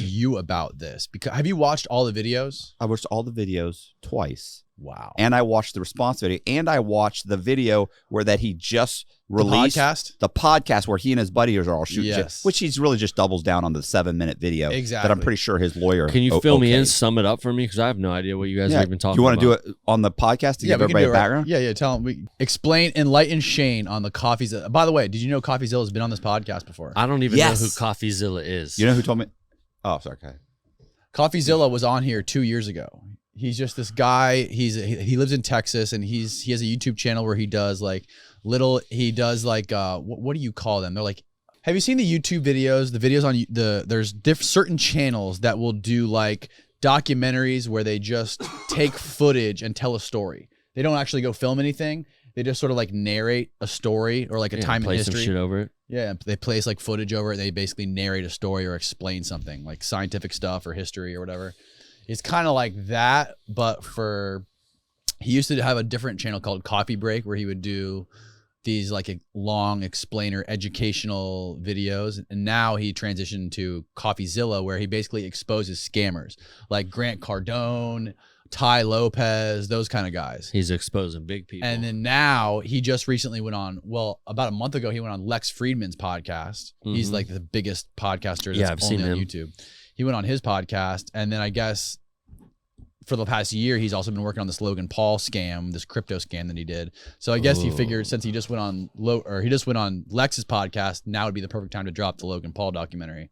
you about this? Because have you watched all the videos? I watched all the videos twice. Wow. And I watched the response video, and I watched the video where that he just released the podcast where he and his buddies are all shooting, yes. which he's really just doubles down on the 7-minute video. Exactly. That I'm pretty sure his lawyer. Can you fill me in, sum it up for me? Because I have no idea what you guys are even talking about. You want to do it on the podcast to give everybody a background? Yeah. Tell him. Enlighten Shane on the CoffeeZilla. By the way, did you know CoffeeZilla has been on this podcast before? I don't even know who CoffeeZilla is. You know who told me? Oh, sorry. Okay. CoffeeZilla was on here 2 years ago. He's just this guy. He lives in Texas, and he has a YouTube channel where he does like what do you call them? They're like, have you seen the YouTube videos? The videos on there's certain channels that will do like documentaries where they just take footage and tell a story. They don't actually go film anything. They just sort of like narrate a story or like a time in history. Some shit over it. Yeah, they place like footage over it. They basically narrate a story or explain something like scientific stuff or history or whatever. It's kind of like that, but he used to have a different channel called Coffee Break where he would do these like long explainer educational videos. And now he transitioned to CoffeeZilla where he basically exposes scammers like Grant Cardone, Ty Lopez, those kind of guys. He's exposing big people. And then now he just recently went on, about a month ago, he went on Lex Friedman's podcast. Mm-hmm. He's like the biggest podcaster that's only on YouTube. He went on his podcast, and then I guess for the past year, he's also been working on this Logan Paul scam, this crypto scam that he did. So I guess he figured since he just went on Lex's podcast, now would be the perfect time to drop the Logan Paul documentary.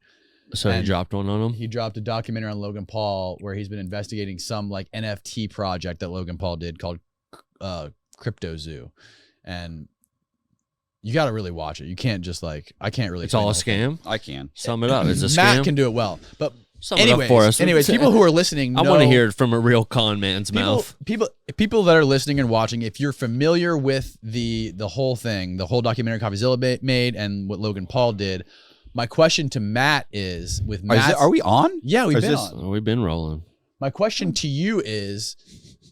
So he dropped one on him? He dropped a documentary on Logan Paul where he's been investigating some like NFT project that Logan Paul did called CryptoZoo. And you got to really watch it. You can't just like, I can't really. It's all a scam? I can. Sum it up. It's a scam? Matt can do it well. But anyways, for us. People who are listening know, I want to hear it from a real con man's mouth. People that are listening and watching, if you're familiar with the whole thing, the whole documentary CoffeeZilla made and what Logan Paul did, my question to Matt is, with Matt, are we on? Yeah, we've been on. We've been rolling. My question to you is,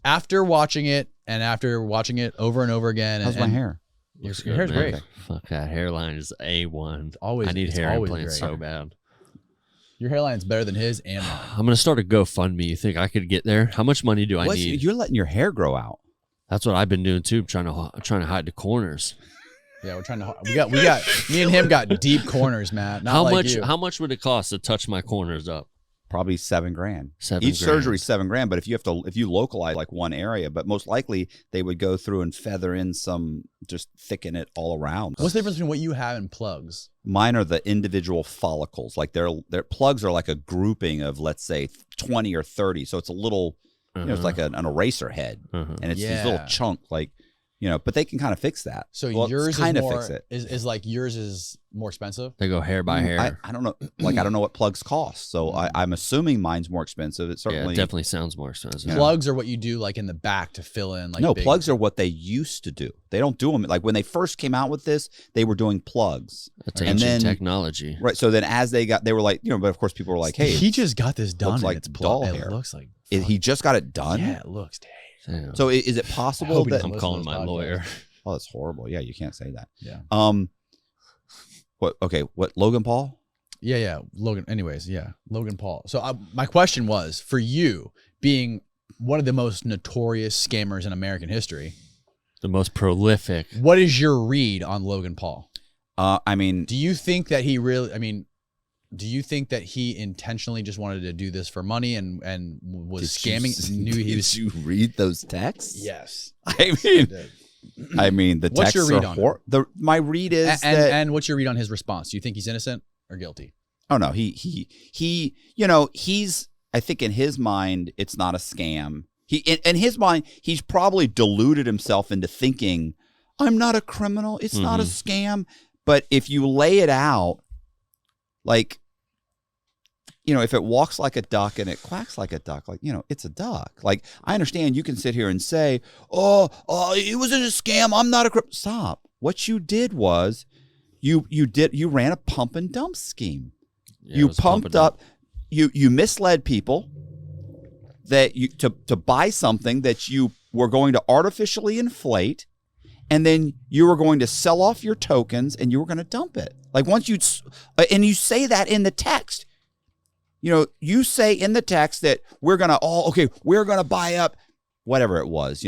after watching it and after watching it over and over again, how's my hair? Your hair's great. Fuck, that hairline is A1. Always, I need hair implants so bad. Your hairline's better than his and mine. I'm gonna start a GoFundMe. You think I could get there? How much money do I need? You're letting your hair grow out. That's what I've been doing too. Trying to hide the corners. Yeah, we're trying to. We got. Me and him got deep corners, Matt. Not how like you. How much would it cost to touch my corners up? Probably $7,000. Each surgery is $7,000. But if you localize like one area, but most likely they would go through and feather in some, just thicken it all around. What's the difference between what you have and plugs? Mine are the individual follicles. Like their plugs are like a grouping of, let's say, 20 or 30. So it's a little, it's like an eraser head, and it's these little chunk like. But they can kind of fix that. So yours kind of fix it. Is like yours is more expensive? They go hair by hair. I don't know. Like I don't know what plugs cost. So I'm assuming mine's more expensive. It certainly it definitely sounds more expensive. Plugs are what you do like in the back to fill in. Like no, plugs are what they used to do. They don't do them like when they first came out with this. They were doing plugs. That's ancient technology, right? So then as they were like, but of course people were like, hey, he just got this done. Looks like it's doll hair. It looks like he just got it done. Yeah, it looks. Damn. So is it possible that I'm calling my lawyer? Oh, that's horrible. Yeah, you can't say that. Yeah. What? Okay. What? Logan Paul? Yeah. Logan. Anyways, yeah. Logan Paul. So my question was, for you being one of the most notorious scammers in American history, the most prolific, what is your read on Logan Paul? I mean, do you think that he really? I mean, do you think that he intentionally just wanted to do this for money and was scamming? Did you read those texts? Yes. I mean, the what's texts your read are on my read is and what's your read on his response? Do you think he's innocent or guilty? Oh no, he's I think in his mind it's not a scam. In his mind he's probably deluded himself into thinking I'm not a criminal. It's not a scam. But if you lay it out, like, if it walks like a duck and it quacks like a duck, like, it's a duck. Like, I understand you can sit here and say, oh, it wasn't a scam. I'm not a criminal. Stop. What you did was you ran a pump and dump scheme. Yeah, you pumped up, you misled people that to buy something that you were going to artificially inflate. And then you were going to sell off your tokens and you were going to dump it. Like once and you say that in the text, you say in the text that we're going to buy up whatever it was,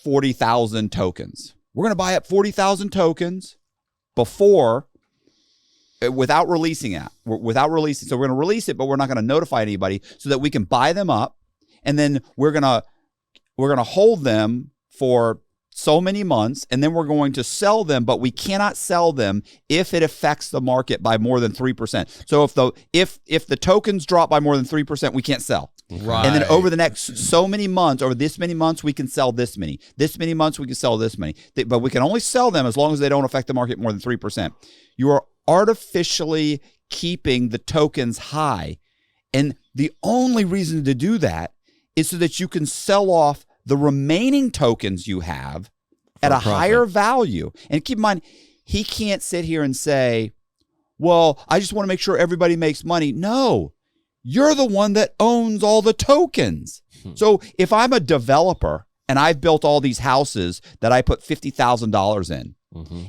40,000 tokens. We're going to buy up 40,000 tokens before, without releasing it. So we're going to release it, but we're not going to notify anybody so that we can buy them up. And then we're going to hold them for so many months, and then we're going to sell them, but we cannot sell them if it affects the market by more than 3%. So if the tokens drop by more than 3%, we can't sell. Right. And then over the next so many months, over this many months, we can sell this many. This many months, we can sell this many. But we can only sell them as long as they don't affect the market more than 3%. You are artificially keeping the tokens high. And the only reason to do that is so that you can sell off the remaining tokens you have at a higher value. And keep in mind, he can't sit here and say, well, I just want to make sure everybody makes money. No, you're the one that owns all the tokens. So if I'm a developer and I've built all these houses that I put $50,000 in,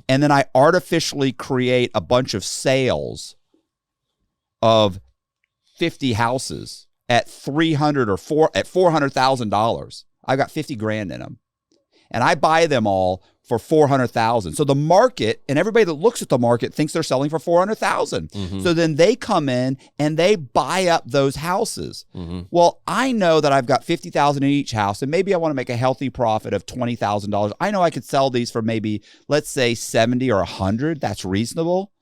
and then I artificially create a bunch of sales of 50 houses at $400,000, I've got 50 grand in them, and I buy them all for 400,000. So the market and everybody that looks at the market thinks they're selling for 400,000. So then they come in and they buy up those houses. Well, I know that I've got 50,000 in each house, and maybe I want to make a healthy profit of $20,000. I know I could sell these for maybe, let's say 70 or 100. That's reasonable.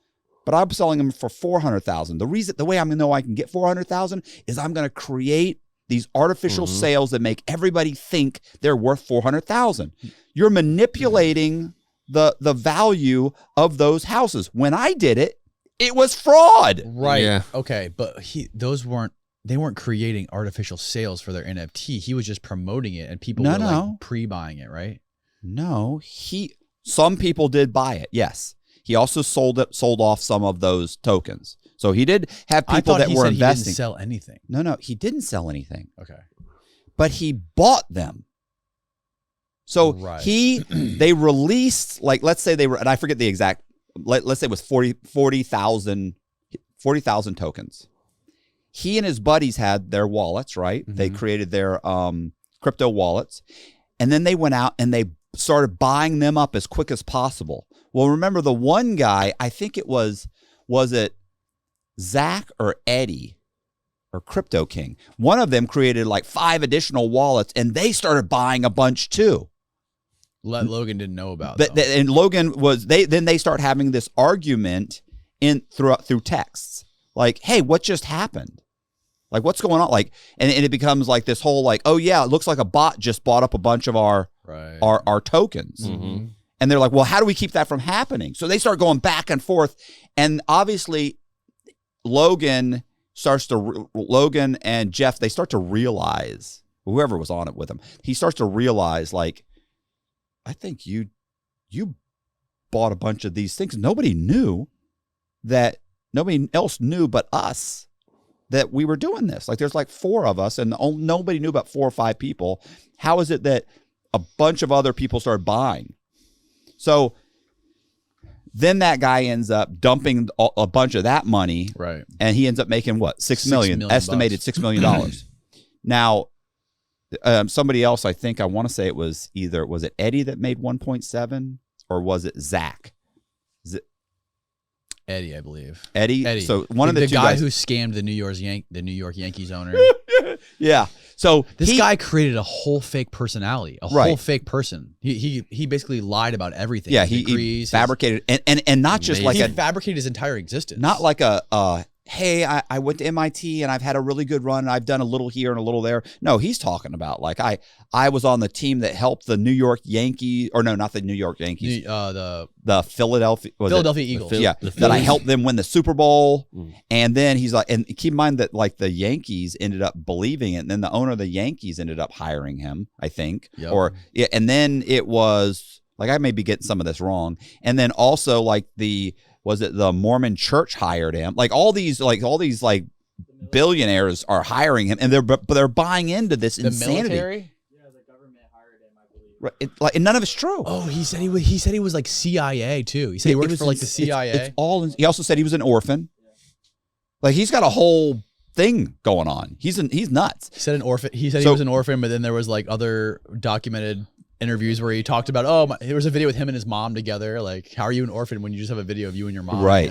But I'm selling them for 400,000. The way I'm going to know I can get 400,000 is I'm going to create these artificial sales that make everybody think they're worth 400,000. You're manipulating the value of those houses. When I did it, it was fraud. Right. Yeah. Okay, but they weren't creating artificial sales for their NFT. He was just promoting it, and people were like pre-buying it, right? No, some people did buy it. Yes. He also sold off some of those tokens. So he did have people that were investing. He didn't sell anything. No, he didn't sell anything. Okay. But he bought them. So they released, like, let's say they were, and I forget the exact, let's say it was 40,000 tokens. He and his buddies had their wallets, right? They created their crypto wallets. And then they went out and they started buying them up as quick as possible. Well, remember the one guy, I think it was it Zach or Eddie or Crypto King? One of them created like 5 additional wallets, and they started buying a bunch too. Logan didn't know about. And Logan was they start having this argument through texts, like, hey, what just happened? Like, what's going on? Like, and it becomes like this whole like, oh yeah, it looks like a bot just bought up a bunch of our tokens. And they're like, well, how do we keep that from happening? So they start going back and forth. And obviously Logan and Jeff, they start to realize, whoever was on it with him, he starts to realize, like, I think you bought a bunch of these things. Nobody else knew but us that we were doing this. Like, there's like 4 of us, and nobody knew about 4 or 5 people. How is it that a bunch of other people started buying? So then that guy ends up dumping a bunch of that money, right? And he ends up making what, $6 million, estimated $6 million. Now, somebody else, I want to say it was was it Eddie that made 1.7, or was it Zach? Eddie, I believe. Eddie. So one of the two guy guys who scammed the New York Yankees owner. Yeah. So this guy created a whole fake personality, whole fake person. He basically lied about everything. Yeah, he fabricated and not just like he fabricated his entire existence. Not like hey, I went to MIT and I've had a really good run and I've done a little here and a little there. No, he's talking about like I was on the team that helped the New York Yankees, or no, not the New York Yankees. The Philadelphia Eagles. That I helped them win the Super Bowl. And then he's like, and keep in mind that like the Yankees ended up believing it, and then the owner of the Yankees ended up hiring him, I think. Yep. And then it was like, I may be getting some of this wrong. And then also like was it the Mormon Church hired him? Like all these billionaires are hiring him, and they're buying into this insanity. Military? Yeah, the government hired him, I believe. Right, and none of it's true. Oh, he said he was like CIA too. He said he worked for like the CIA. He also said he was an orphan. Like he's got a whole thing going on. He's nuts. He said an orphan. He said he was an orphan, but then there was like other documented interviews where he talked about, there was a video with him and his mom together. Like, how are you an orphan when you just have a video of you and your mom? Right.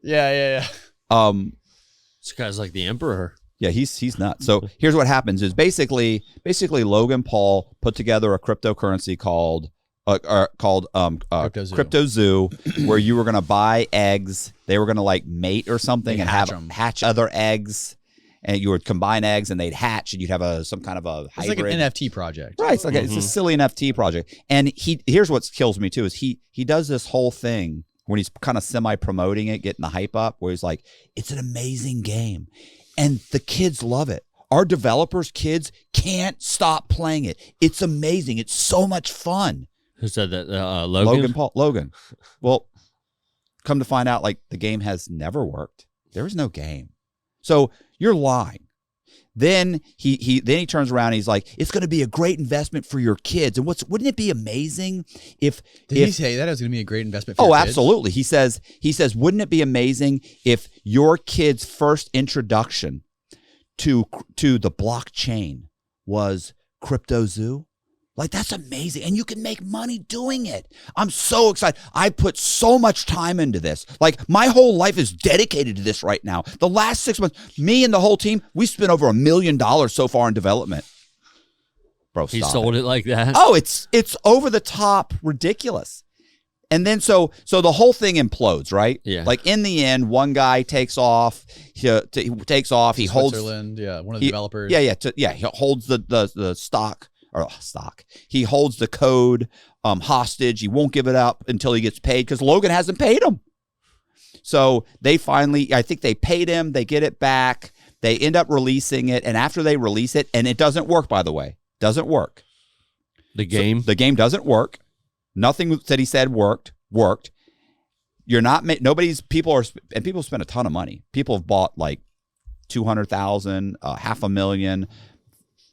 Yeah. This guy's like the emperor. Yeah, he's nuts. So here's what happens: is basically Logan Paul put together a cryptocurrency called CryptoZoo, where you were going to buy eggs. They were going to like mate or something and hatch other eggs, and you would combine eggs and they'd hatch, and you'd have some kind of a hybrid. It's like an NFT project, right? It's like it's a silly NFT project. And here's what kills me too: is he does this whole thing when he's kind of semi-promoting it, getting the hype up, where he's like, "It's an amazing game, and the kids love it. Our developers' kids can't stop playing it. It's amazing. It's so much fun." Who said that? Logan? Logan Paul. Logan. Well, come to find out, like, the game has never worked. There is no game. So you're lying. Then he turns around and he's like, "It's going to be a great investment for your kids." And wouldn't it be amazing if Did he say that it was going to be a great investment for your kids? Oh, absolutely. He says, "Wouldn't it be amazing if your kid's first introduction to the blockchain was CryptoZoo?" Like, that's amazing. And you can make money doing it. I'm so excited. I put so much time into this. Like, my whole life is dedicated to this right now. The last 6 months, me and the whole team, we spent over $1 million so far in development. Bro, stop. He sold it like that? Oh, it's over the top ridiculous. And then so the whole thing implodes, right? Yeah. Like, in the end, one guy takes off. He takes off. He holds Switzerland, one of the developers. Yeah. He holds the stock. He holds the code hostage. He won't give it up until he gets paid because Logan hasn't paid him. So they finally, I think they paid him. They get it back. They end up releasing it. And after they release it, and it doesn't work, by the way, doesn't work. The game? So the game doesn't work. Nothing that he said worked. You're not, people spend a ton of money. People have bought like 200,000, $500,000.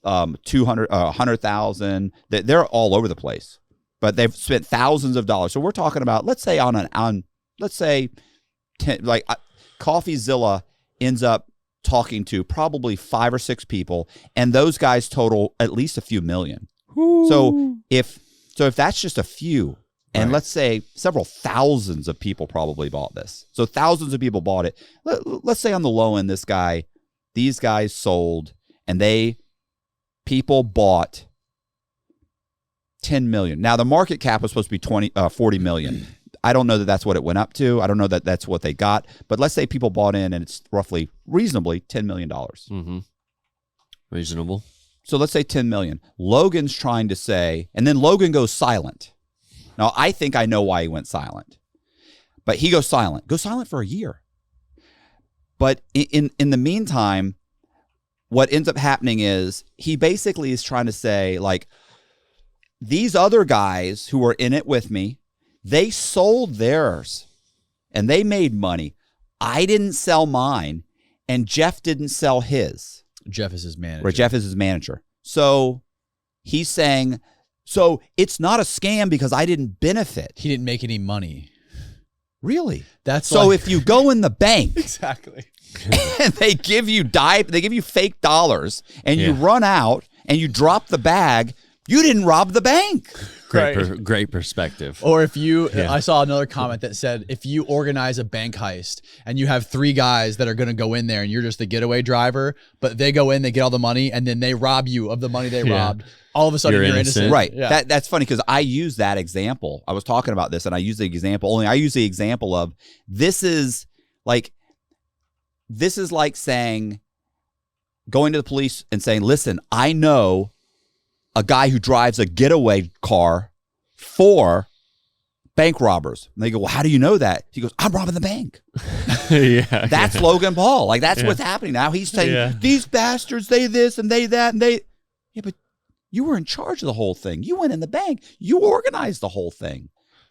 100,000. They're all over the place, but they've spent thousands of dollars. So we're talking about, let's say let's say 10, like CoffeeZilla ends up talking to probably 5 or 6 people, and those guys total at least a few million. Ooh. So if that's just a few, and let's say several thousands of people probably bought this. So thousands of people bought it. Let's say on the low end, these guys sold, and people bought 10 million. Now, the market cap was supposed to be 40 million. I don't know that that's what it went up to. I don't know that that's what they got. But let's say people bought in and it's reasonably $10 million. Mm-hmm. Reasonable. So let's say 10 million. Logan's trying to say, and then Logan goes silent. Now, I think I know why he went silent. But he goes silent. Goes silent for a year. But in the meantime, what ends up happening is he basically is trying to say, like, these other guys who were in it with me, they sold theirs and they made money. I didn't sell mine, and Jeff didn't sell his. Jeff is his manager. Right, Jeff is his manager. So he's saying, so it's not a scam because I didn't benefit. He didn't make any money. Really? That's so if you go in the bank. Exactly. And they give you fake dollars, and you run out and you drop the bag, you didn't rob the bank. Great perspective. Or if you, I saw another comment that said, if you organize a bank heist and you have 3 guys that are going to go in there and you're just the getaway driver, but they go in, they get all the money, and then they rob you of the money they robbed. All of a sudden you're innocent. Right. Yeah. That's funny because I use that example. I was talking about this and I use the example of this is like saying, going to the police and saying, listen, I know a guy who drives a getaway car for bank robbers. And they go, well, how do you know that? He goes, I'm robbing the bank. That's Logan Paul. Like, that's what's happening now. He's saying, these bastards, they this and they that and they. Yeah, but you were in charge of the whole thing. You went in the bank. You organized the whole thing.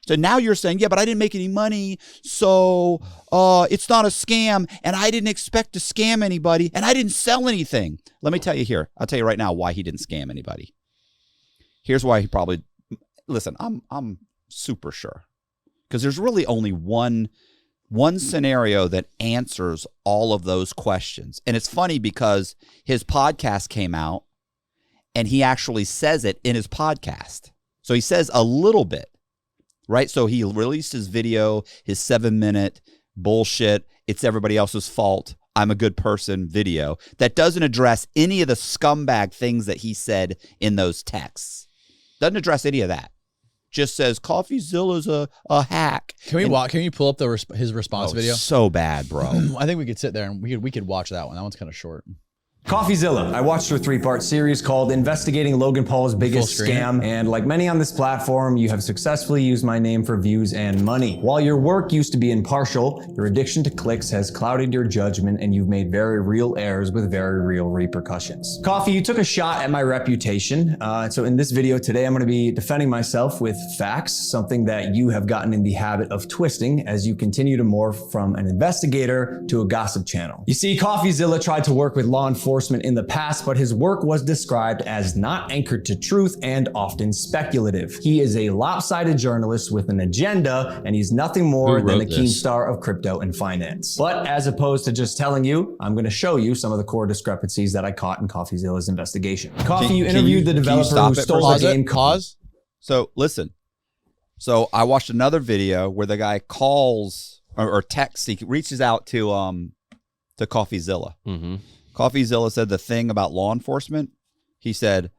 So now you're saying, yeah, but I didn't make any money, so it's not a scam, and I didn't expect to scam anybody, and I didn't sell anything. Let me tell you here. I'll tell you right now why he didn't scam anybody. Here's why he probably, listen, I'm super sure. Because there's really only one one scenario that answers all of those questions. And it's funny because his podcast came out and he actually says it in his podcast. So he says a little bit, right? So he released his video, his 7-minute bullshit, it's everybody else's fault, I'm a good person video that doesn't address any of the scumbag things that he said in those texts. Doesn't address any of that. Just says CoffeeZilla's a hack. Can you pull up his response video? So bad, bro. I think we could sit there and we could watch that one. That one's kind of short. CoffeeZilla. I watched her 3-part series called Investigating Logan Paul's Biggest Scam, and like many on this platform, you have successfully used my name for views and money. While your work used to be impartial, your addiction to clicks has clouded your judgment and you've made very real errors with very real repercussions. Coffee, you took a shot at my reputation, so in this video today, I'm going to be defending myself with facts, something that you have gotten in the habit of twisting as you continue to morph from an investigator to a gossip channel. You see, CoffeeZilla tried to work with law enforcement in the past, but his work was described as not anchored to truth and often speculative. He is a lopsided journalist with an agenda, and he's nothing more than the keen star of crypto and finance. But as opposed to just telling you, I'm going to show you some of the core discrepancies that I caught in CoffeeZilla's investigation. Coffee, you interviewed the developer who stole the game. Pause. So listen. So I watched another video where the guy calls or texts, he reaches out to CoffeeZilla. Mm-hmm. CoffeeZilla said the thing about law enforcement. He said,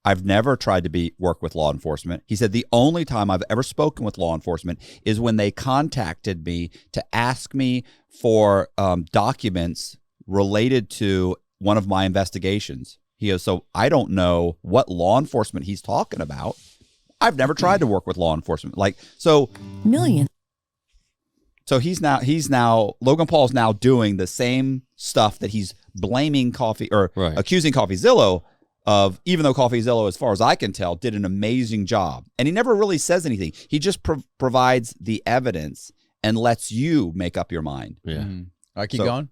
I've never tried to work with law enforcement. He said the only time I've ever spoken with law enforcement is when they contacted me to ask me for documents related to one of my investigations. He goes, so I don't know what law enforcement he's talking about. I've never tried to work with law enforcement. So he's now Logan Paul's now doing the same stuff that he's blaming accusing CoffeeZilla of, even though CoffeeZilla, as far as I can tell, did an amazing job. And he never really says anything. He just provides the evidence and lets you make up your mind. Yeah. Mm-hmm. All right, keep going.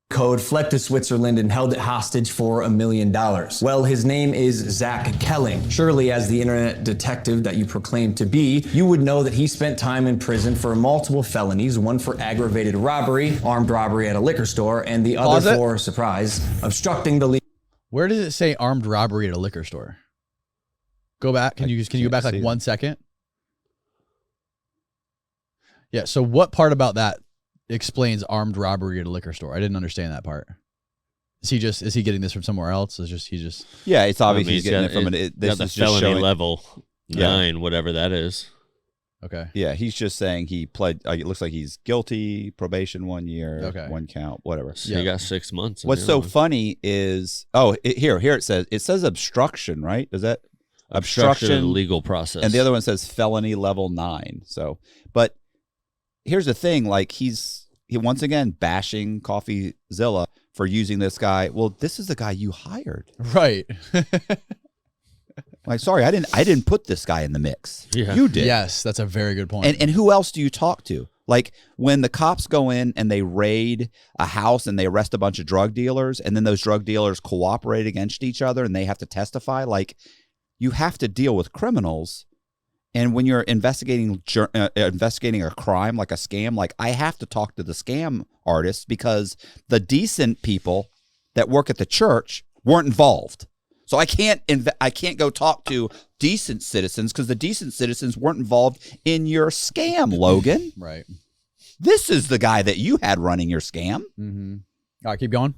Code fled to Switzerland and held it hostage for $1 million. Well, his name is Zach Kelling. Surely, as the internet detective that you proclaim to be, you would know that he spent time in prison for multiple felonies, one for aggravated robbery, armed robbery at a liquor store, and the other for, surprise, obstructing the legal. Where does it say armed robbery at a liquor store? Go back. Can you go back like 1 second? Yeah. So what part about that explains armed robbery at a liquor store? I didn't understand that part. Is he getting this from somewhere else? Yeah, it's obvious he's getting it from this is felony showing, level 9, whatever that is. Okay. Yeah, he's just saying he pled. It looks like he's guilty, probation 1 year, okay, 1 count, whatever. So you got 6 months. What's so funny is here it says obstruction, right? Is that obstruction of the legal process? And the other one says felony level 9. So, but here's the thing, like he once again bashing CoffeeZilla for using this guy. Well, this is the guy you hired. Right. Like, sorry, I didn't put this guy in the mix. Yeah. You did. Yes, that's a very good point. And who else do you talk to? Like when the cops go in and they raid a house and they arrest a bunch of drug dealers, and then those drug dealers cooperate against each other and they have to testify, like you have to deal with criminals. And when you're investigating a crime like a scam, like I have to talk to the scam artists because the decent people that work at the church weren't involved. So I can't go talk to decent citizens because the decent citizens weren't involved in your scam, Logan. Right. This is the guy that you had running your scam. Mm-hmm. All right, keep going.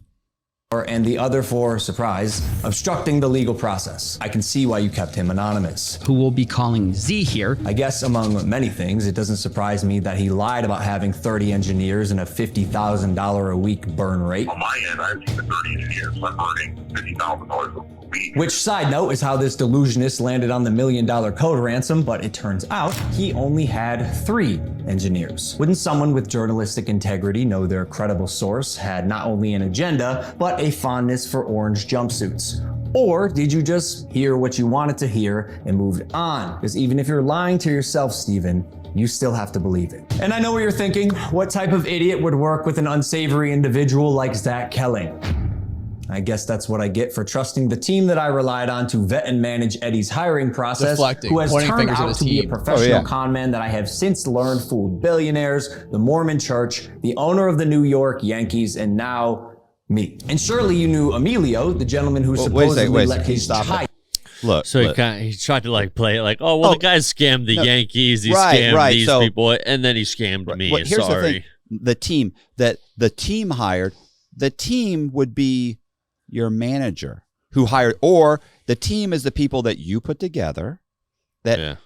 And the other for, surprise, obstructing the legal process. I can see why you kept him anonymous. Who we'll be calling Z here. I guess among many things, it doesn't surprise me that he lied about having 30 engineers and a $50,000 a week burn rate. On my end, I have 30 engineers. I'm burning $50,000 a week. Which, side note, is how this delusionist landed on the $1 million code ransom, but it turns out he only had 3 engineers. Wouldn't someone with journalistic integrity know their credible source had not only an agenda, but a fondness for orange jumpsuits? Or did you just hear what you wanted to hear and moved on? Because even if you're lying to yourself, Steven, you still have to believe it. And I know what you're thinking. What type of idiot would work with an unsavory individual like Zach Kelling? I guess that's what I get for trusting the team that I relied on to vet and manage Eddie's hiring process, Deflecting, who has pointing turned fingers at out his to be a team. professional con man that I have since learned fooled billionaires, the Mormon Church, the owner of the New York Yankees, and now me. And surely you knew Emilio, the gentleman who supposedly let his child. Look, So he tried to like play it like, oh well, the guy scammed the Yankees, he scammed these people, and then he scammed me. Here's the thing: the team that the team hired, the team would be your manager who hired, or the team is the people that you put together.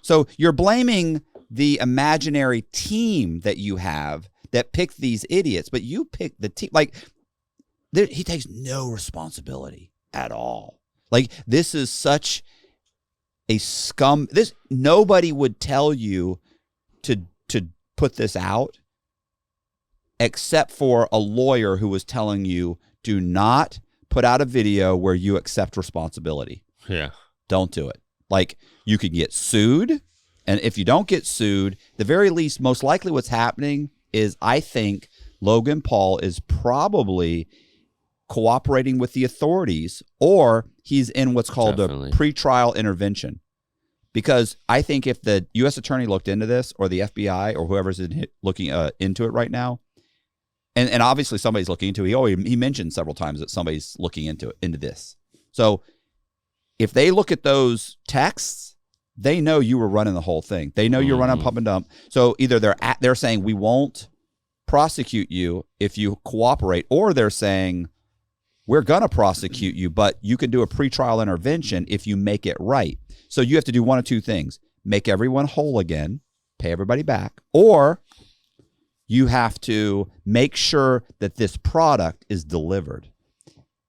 So you're blaming the imaginary team that you have that picked these idiots, but you picked the team. Like he takes no responsibility at all. Like this is such a scum. Nobody would tell you to put this out except for a lawyer who was telling you, do not put out a video where you accept responsibility. Yeah. Don't do it. Like you could get sued. And if you don't get sued, the very least, most likely what's happening is I think Logan Paul is probably cooperating with the authorities, or he's in what's called a pretrial intervention. Because I think if the U.S. attorney looked into this, or the FBI, or whoever's looking into it right now, and obviously somebody's looking into it. He mentioned several times that somebody's looking into this. So if they look at those texts, they know you were running the whole thing. They know you're running pump and dump. So either they're saying we won't prosecute you if you cooperate, or they're saying we're going to prosecute you, but you can do a pretrial intervention if you make it right. So you have to do one of two things: make everyone whole again, pay everybody back, or you have to make sure that this product is delivered.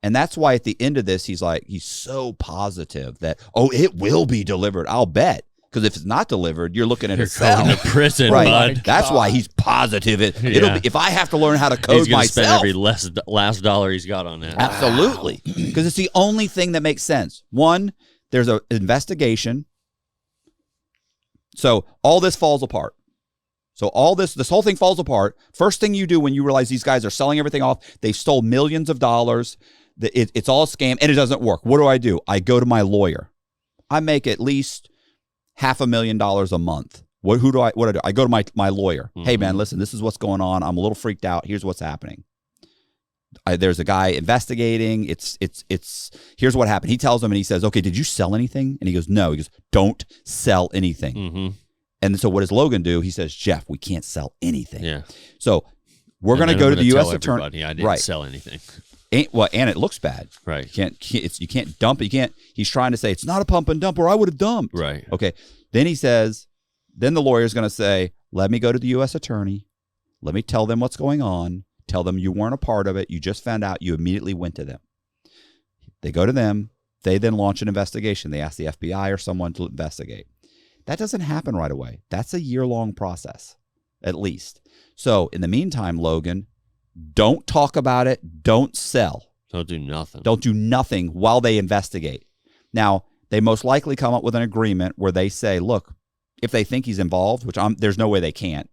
And that's why at the end of this, he's so positive that, it will be delivered. I'll bet. Because if it's not delivered, you're looking at a cell. Going to prison, right? bud. That's why he's positive. It'll be, if I have to learn how to code he's gonna myself, spend every last dollar he's got on that. Absolutely, because it's the only thing that makes sense. One, there's an investigation, so all this falls apart. So all this whole thing falls apart. First thing you do when you realize these guys are selling everything off, they stole millions of dollars. It's all a scam, and it doesn't work. What do? I go to my lawyer. I make at least $500,000 a month. What do I do? I go to my lawyer. Hey man, listen, this is what's going on. I'm a little freaked out. Here's what's happening. There's a guy investigating. It's here's what happened. He tells him and he says, okay, did you sell anything? And he goes, no. He goes, don't sell anything. And so what does Logan do? He says, Jeff, we can't sell anything. Yeah. So we're going to go to the U.S. attorney. I didn't sell anything. And it looks bad. Right. You can't dump it. He's trying to say it's not a pump and dump, or I would have dumped. Right. Okay. Then he says, then the lawyer's going to say, let me go to the U.S. attorney. Let me tell them what's going on. Tell them you weren't a part of it. You just found out. You immediately went to them. They go to them. They then launch an investigation. They ask the FBI or someone to investigate. That doesn't happen right away. That's a year-long process, at least. So in the meantime, Logan, don't talk about it. Don't sell. Don't do nothing. Don't do nothing while they investigate. Now, they most likely come up with an agreement where they say, look, if they think he's involved, which there's no way they can't,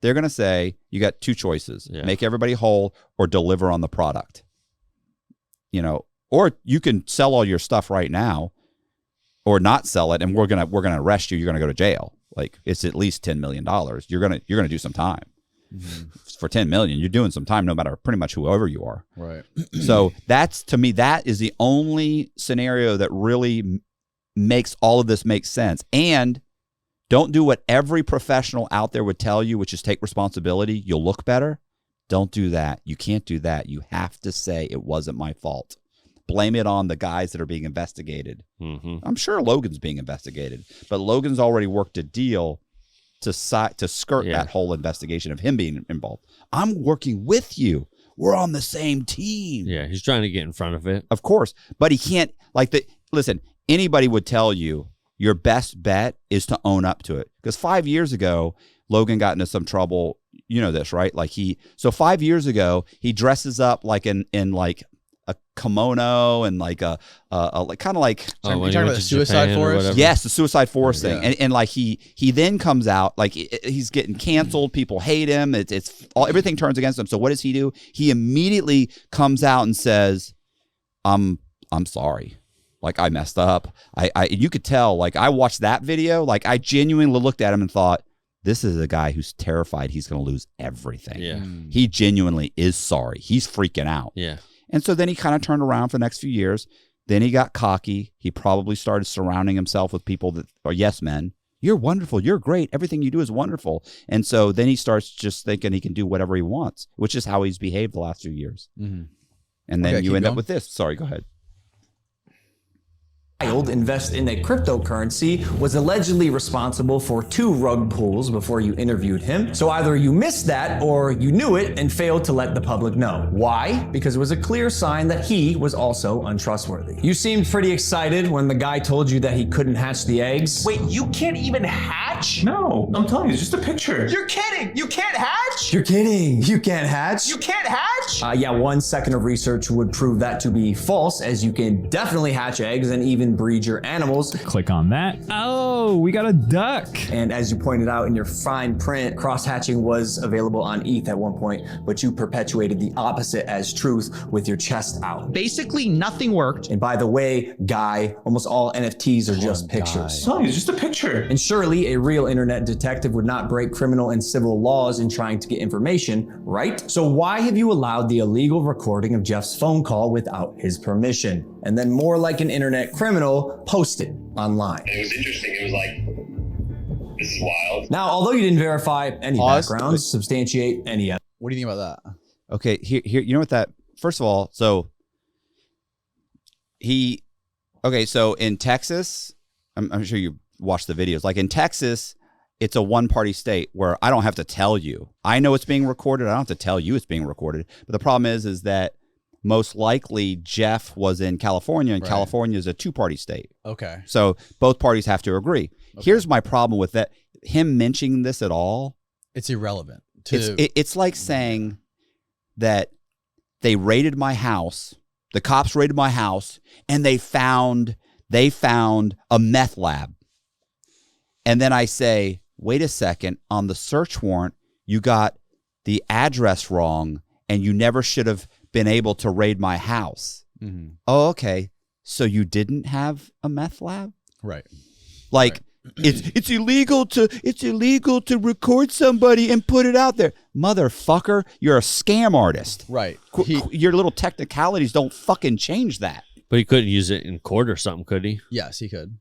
they're going to say, you got two choices. Yeah. Make everybody whole or deliver on the product. Or you can sell all your stuff right now or not sell it, and we're going to arrest you. You're going to go to jail. Like, it's at least $10 million. You're going to do some time. For $10 million, you're doing some time no matter pretty much whoever you are. Right. So to me, that is the only scenario that really makes all of this make sense. And don't do what every professional out there would tell you, which is take responsibility. You'll look better. Don't do that. You can't do that. You have to say it wasn't my fault. Blame it on the guys that are being investigated. I'm sure Logan's being investigated, but Logan's already worked a deal to skirt that whole investigation of him being involved. I'm working with you. We're on the same team. Yeah, he's trying to get in front of it. Of course. But he can't, listen, anybody would tell you your best bet is to own up to it. Because 5 years ago, Logan got into some trouble. You know this, right? 5 years ago, he dresses up like in a kimono and like a kind of like you're talking about the Suicide Forest? Yes, the Suicide Forest thing. And he then comes out he's getting canceled. People hate him. Everything turns against him. So what does he do? He immediately comes out and says, I'm sorry. Like, I messed up. You could tell, like, I watched that video. Like, I genuinely looked at him and thought, this is a guy who's terrified he's going to lose everything. Yeah. He genuinely is sorry. He's freaking out. Yeah. And so then he kind of turned around for the next few years. Then he got cocky. He probably started surrounding himself with people that are yes men. You're wonderful. You're great. Everything you do is wonderful. And so then he starts just thinking he can do whatever he wants, which is how he's behaved the last few years. Mm-hmm. And then Okay, you end going. up with this. Sorry, go ahead. Invest in a cryptocurrency was allegedly responsible for 2 rug pulls before you interviewed him. So either you missed that or you knew it and failed to let the public know. Why? Because it was a clear sign that he was also untrustworthy. You seemed pretty excited when the guy told you that he couldn't hatch the eggs. Wait, you can't even hatch? No, I'm telling you, it's just a picture. You're kidding! You can't hatch? You're kidding. You can't hatch? You can't hatch? Yeah, 1 second of research would prove that to be false, as you can definitely hatch eggs and even breed your animals. Click on that. Oh, we got a duck. And as you pointed out in your fine print, cross-hatching was available on ETH at one point, but you perpetuated the opposite as truth with your chest out. Basically, nothing worked. And by the way, Guy, almost all NFTs are just pictures. I'm telling you, it's just a picture. And surely a real internet detective would not break criminal and civil laws in trying to get information, right? So why have you allowed the illegal recording of Jeff's phone call without his permission? And then more like an internet criminal, post it online. It was interesting. It was like, this is wild. Now, although you didn't verify any Pause. backgrounds, substantiate any evidence. What do you think about that? Okay, here, you know what that, first of all, so in Texas, I'm sure you watched the videos, like in Texas, it's a one-party state where I don't have to tell you. I know it's being recorded. I don't have to tell you it's being recorded. But the problem is that most likely Jeff was in California, and Right. California is a 2-party state. Okay. So both parties have to agree. Okay. Here's my problem with that. Him mentioning this at all, It's irrelevant. it's like saying that they raided my house, the cops raided my house, and they found a meth lab. And then I say, wait a second, on the search warrant, you got the address wrong, and you never should have been able to raid my house. Mhm. Oh, okay. So you didn't have a meth lab? Right. Like, it's illegal to record somebody and put it out there. Motherfucker, you're a scam artist. Right. Your little technicalities don't fucking change that. But he couldn't use it in court or something, could he? Yes, he could.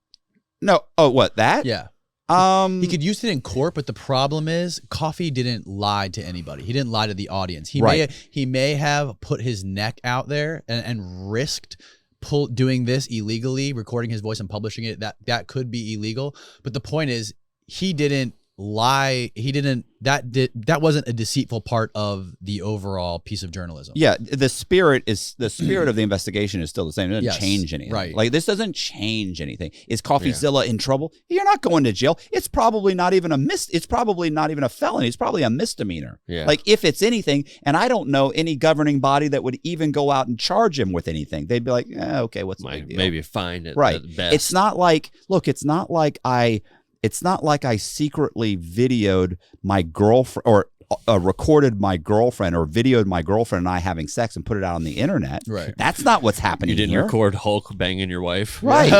No. Oh, what, that? Yeah. Um, He could use it in court, but the problem is Coffee didn't lie to anybody. He didn't lie to the audience. He may have put his neck out there and risked doing this illegally, recording his voice and publishing it. That could be illegal. But the point is, he didn't lie. That wasn't a deceitful part of the overall piece of journalism. Yeah, the spirit of the investigation is still the same. It doesn't change anything. Right. Like, this doesn't change anything. Is CoffeeZilla in trouble? You're not going to jail. It's probably not even it's probably not even a felony. It's probably a misdemeanor. Yeah. Like, if it's anything, and I don't know any governing body that would even go out and charge him with anything. They'd be like, okay, what's the big deal? Maybe fine at best. It's not like, look, it's not like I secretly videoed my girlfriend or recorded my girlfriend or videoed my girlfriend and I having sex and put it out on the internet. Right. That's not what's happening You didn't here. record Hulk banging your wife. Right.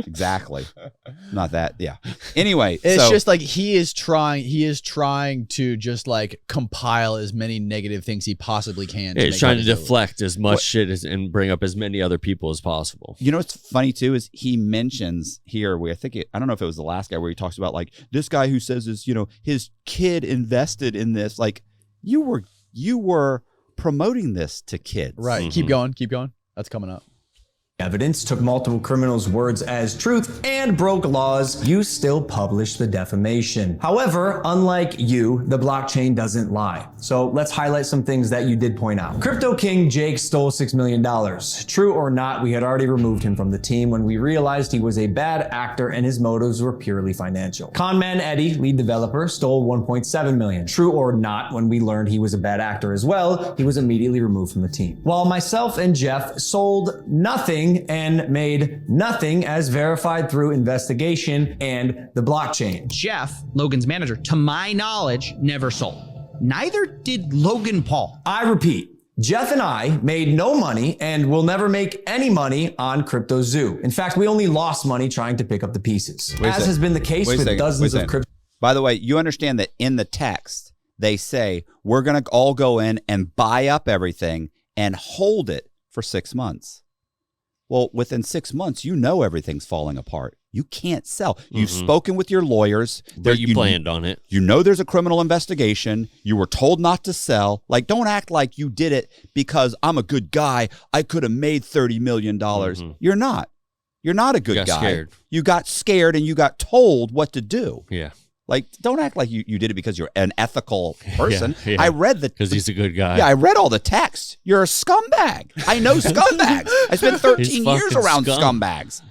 Exactly. Not that. Yeah. Anyway, It's just like he is trying to just like compile as many negative things he possibly can. He's make trying to others deflect as much shit and bring up as many other people as possible. You know what's funny too is he mentions here where I don't know if it was the last guy where he talks about like this guy who says his kid invested in this. Like, you were promoting this to kids. Right. Mm-hmm. Keep going. That's coming up. Evidence, took multiple criminals' words as truth, and broke laws, you still publish the defamation. However, unlike you, the blockchain doesn't lie. So let's highlight some things that you did point out. Crypto King Jake stole $6 million. True or not, we had already removed him from the team when we realized he was a bad actor and his motives were purely financial. Conman Eddie, lead developer, stole $1.7 million. True or not, when we learned he was a bad actor as well, he was immediately removed from the team. While myself and Jeff sold nothing and made nothing as verified through investigation and the blockchain. Jeff, Logan's manager, to my knowledge, never sold. Neither did Logan Paul. I repeat, Jeff and I made no money and will never make any money on CryptoZoo. In fact, we only lost money trying to pick up the pieces, as has been the case with dozens of crypto. By the way, you understand that in the text, they say, we're going to all go in and buy up everything and hold it for 6 months. Well, within 6 months, you know everything's falling apart. You can't sell. You've spoken with your lawyers. But you planned on it. You know there's a criminal investigation. You were told not to sell. Like, don't act like you did it because I'm a good guy. I could have made $30 million. You're not. You're not a good guy. Scared. You got scared and you got told what to do. Yeah. Like, don't act like you did it because you're an ethical person. Yeah. I read because he's a good guy. Yeah, I read all the text. You're a scumbag. I know scumbags. I spent 13 years around scumbags.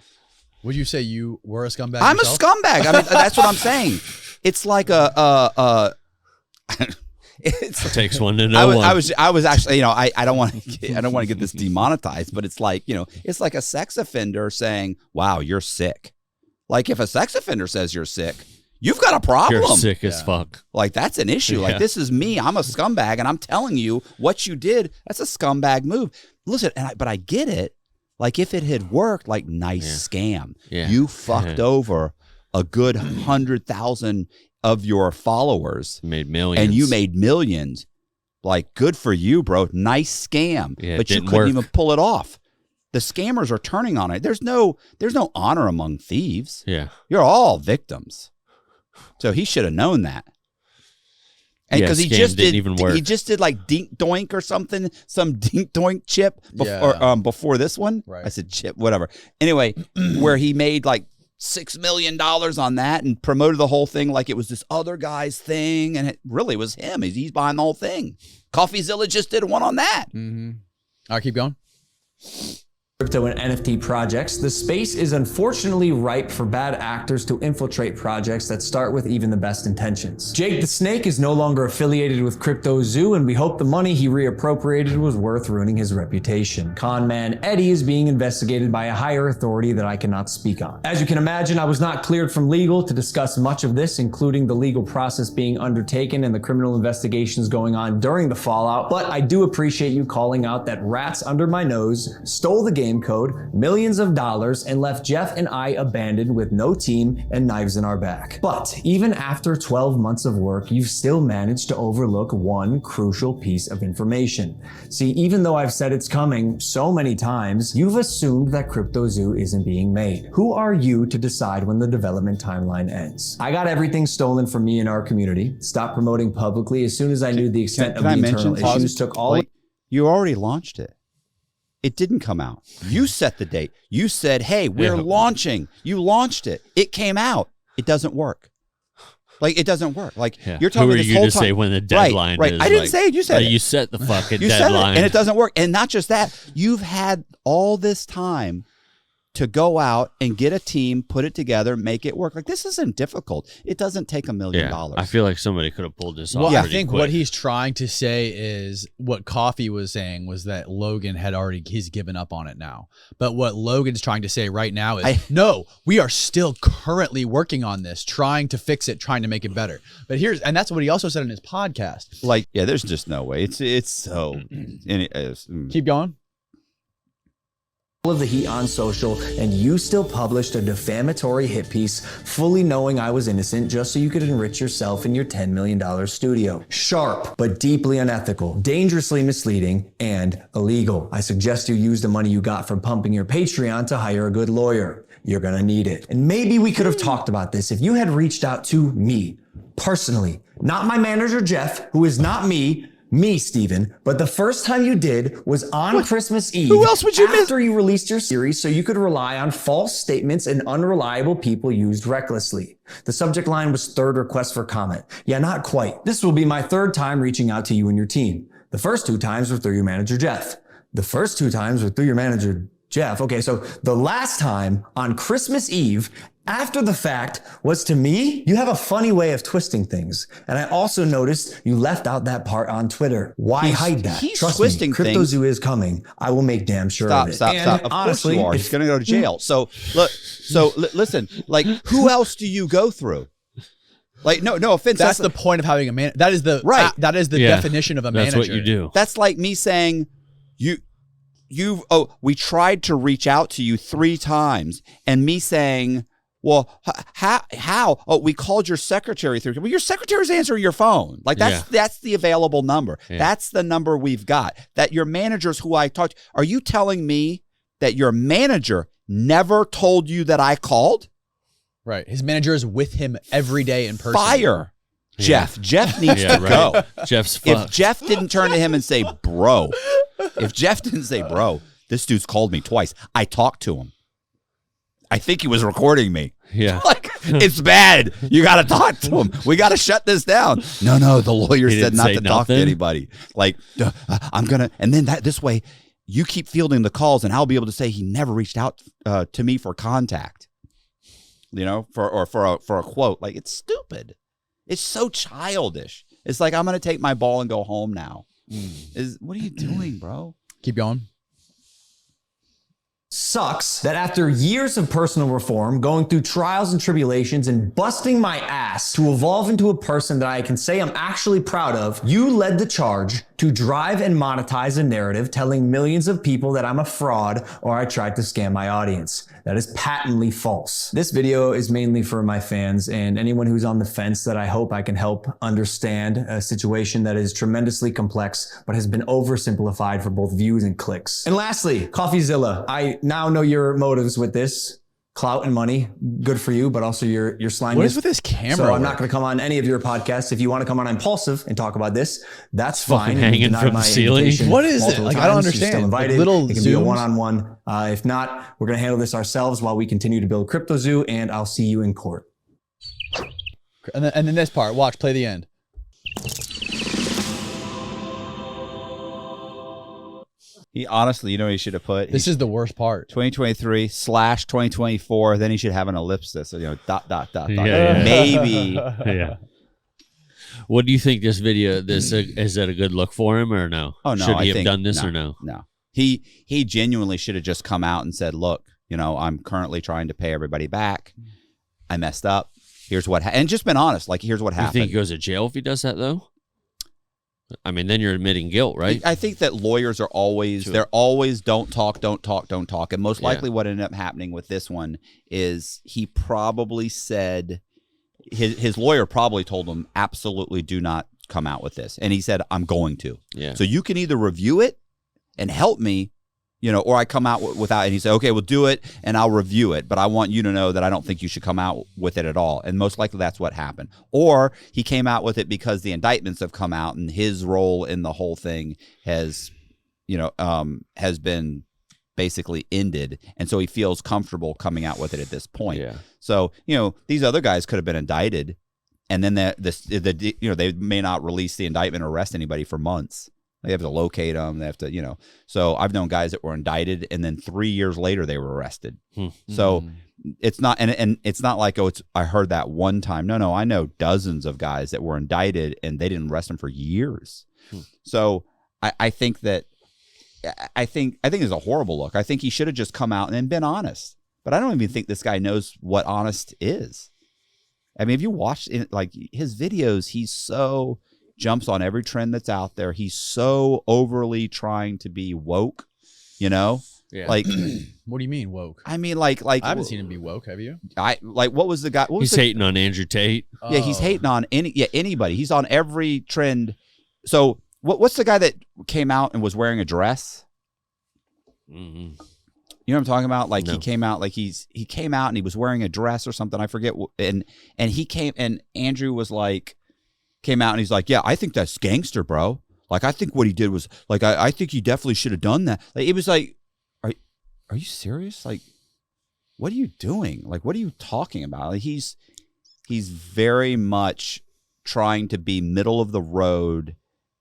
Would you say you were a scumbag? I'm yourself? a scumbag. I mean, that's what I'm saying. It's like it takes one to know one. I was actually, I don't want to get this demonetized, but it's like, it's like a sex offender saying, "Wow, you're sick." Like, if a sex offender says you're sick, you've got a problem. You're sick as fuck. Like, that's an issue. Like, this is me. I'm a scumbag, and I'm telling you what you did. That's a scumbag move. Listen, but I get it. Like, if it had worked, like, nice scam. Yeah. You fucked over a good 100,000 of your followers. Made millions. And you made millions. Like, good for you, bro. Nice scam. Yeah, but you couldn't even pull it off. The scammers are turning on it. There's no honor among thieves. Yeah. You're all victims. So he should have known that. And because he just did like Dink Doink or something, some Dink Doink chip before this one. Right. I said chip, whatever. Anyway, where he made like $6 million on that and promoted the whole thing like it was this other guy's thing, and it really was him. He's behind the whole thing. CoffeeZilla just did one on that. All right, keep going. Crypto and NFT projects, the space is unfortunately ripe for bad actors to infiltrate projects that start with even the best intentions. Jake the Snake is no longer affiliated with CryptoZoo, and we hope the money he reappropriated was worth ruining his reputation. Con man Eddie is being investigated by a higher authority that I cannot speak on. As you can imagine, I was not cleared from legal to discuss much of this, including the legal process being undertaken and the criminal investigations going on during the fallout, but I do appreciate you calling out that rats under my nose stole the game code, millions of dollars, and left Jeff and I abandoned with no team and knives in our back. But even after 12 months of work, you've still managed to overlook one crucial piece of information. See, even though I've said it's coming so many times, you've assumed that CryptoZoo isn't being made. Who are you to decide when the development timeline ends? I got everything stolen from me and our community. Stopped promoting publicly as soon as I knew the extent of the internal issues. Took all. You already launched it. It didn't come out. You set the date. You said, hey, we're launching. You launched it. It came out. It doesn't work. Like, it doesn't work. Like, you're talking Who are this you whole to time. say when the deadline right. is? I didn't say it. You said it. You set the fucking you deadline. Said it, and it doesn't work. And not just that. You've had all this time to go out and get a team, put it together, make it work. Like, this isn't difficult. It doesn't take $1 million. I feel like somebody could have pulled this off. Well, I think what he's trying to say is what Coffee was saying was that Logan he's given up on it now. But what Logan's trying to say right now is, no, we are still currently working on this, trying to fix it, trying to make it better. But and that's what he also said in his podcast. Like, yeah, there's just no way. It's so. Keep going. Of the heat on social, and you still published a defamatory hit piece fully knowing I was innocent just so you could enrich yourself in your $10 million studio. Sharp, but deeply unethical, dangerously misleading, and illegal. I suggest you use the money you got from pumping your Patreon to hire a good lawyer. You're gonna need it. And maybe we could have talked about this if you had reached out to me personally, not my manager Jeff, who is not me, Steven, but the first time you did was on Christmas Eve. Who else would you miss? After you released your series so you could rely on false statements and unreliable people used recklessly. The subject line was third request for comment. Yeah, not quite. This will be my third time reaching out to you and your team. The first 2 times were through your manager, Jeff. Okay, so the last time on Christmas Eve, after the fact, was to me. You have a funny way of twisting things. And I also noticed you left out that part on Twitter. Why hide that? Trust me, CryptoZoo is coming. I will make damn sure of it. Stop. Of honestly, course you are. He's going to go to jail. So listen, like, who else do you go through? Like, no offense. That's the point of having a man. That is the right. That is the definition of a manager. That's what you do. That's like me saying, we tried to reach out to you 3 times, and me saying, well, how? Oh, we called your secretary 3 times. Well, your secretary's answering your phone. Like that's the available number. Yeah. That's the number we've got. That your managers who I talked to, are you telling me that your manager never told you that I called? Right. His manager is with him every day in person. Fire Jeff. Jeff needs to go. Jeff's fucked. If Jeff didn't turn to him and say, bro, this dude's called me twice. I talked to him. I think he was recording me. Yeah. Like, it's bad. You got to talk to him. We got to shut this down. No, the lawyer said not to talk to anybody. Like, I'm going to, and then this way, you keep fielding the calls and I'll be able to say he never reached out to me for contact. You know, for a quote. Like, it's stupid. It's so childish. It's like, I'm going to take my ball and go home now. What are you doing, bro? Keep going. Sucks that after years of personal reform, going through trials and tribulations and busting my ass to evolve into a person that I can say I'm actually proud of, you led the charge to drive and monetize a narrative telling millions of people that I'm a fraud or I tried to scam my audience. That is patently false. This video is mainly for my fans and anyone who's on the fence that I hope I can help understand a situation that is tremendously complex but has been oversimplified for both views and clicks. And lastly, CoffeeZilla, I now know your motives with this. Clout and money, good for you, but also you're slimy. What is with this camera? So I'm not going to come on any of your podcasts. If you want to come on Impulsive and talk about this, that's fine. Hanging from the ceiling. What is it? Like, I don't understand. Still invited. Little it can be a one-on-one. If not, we're going to handle this ourselves while we continue to build CryptoZoo, and I'll see you in court. And then this part, watch, play the end. He honestly, you know what he should have put? This is the worst part. 2023/2024. Then he should have an ellipsis. So, dot. Yeah. Maybe. Yeah. What do you think this video? Is that a good look for him or no? Oh no. Should he have done this or no? No. He genuinely should have just come out and said, "Look, I'm currently trying to pay everybody back. I messed up. Here's what," and just been honest. Like, here's what happened. You think he goes to jail if he does that though? I mean, then you're admitting guilt, right? I think that lawyers are always, they're always don't talk. And most likely what ended up happening with this one is he probably said, his lawyer probably told him, absolutely do not come out with this. And he said, I'm going to. Yeah. So you can either review it and help me, or I come out without, and he said, okay, we'll do it and I'll review it. But I want you to know that I don't think you should come out with it at all. And most likely that's what happened. Or he came out with it because the indictments have come out and his role in the whole thing has been basically ended. And so he feels comfortable coming out with it at this point. Yeah. So, these other guys could have been indicted and then they may not release the indictment or arrest anybody for months. They have to locate them. They have to, So I've known guys that were indicted, and then 3 years later they were arrested. So it's not, and it's not like, I heard that one time. No, I know dozens of guys that were indicted, and they didn't arrest them for years. So I think that, I think it's a horrible look. I think he should have just come out and been honest. But I don't even think this guy knows what honest is. I mean, if you watch his videos, he's so jumps on every trend that's out there. He's so overly trying to be woke, Yeah. Like, what do you mean woke? I mean, like I haven't seen him be woke. Have you? What was the guy? He's hating on Andrew Tate. Yeah, he's hating on anybody. He's on every trend. So what's the guy that came out and was wearing a dress? Mm-hmm. You know what I'm talking about? Like, no. he came out and he was wearing a dress or something. I forget. And he came, and Andrew was like, came out and he's like, yeah, I think that's gangster, bro. Like, I think what he did was like, I think he definitely should have done that. Like, it was like, are you serious? Like, what are you doing? Like, what are you talking about? Like, he's very much trying to be middle of the road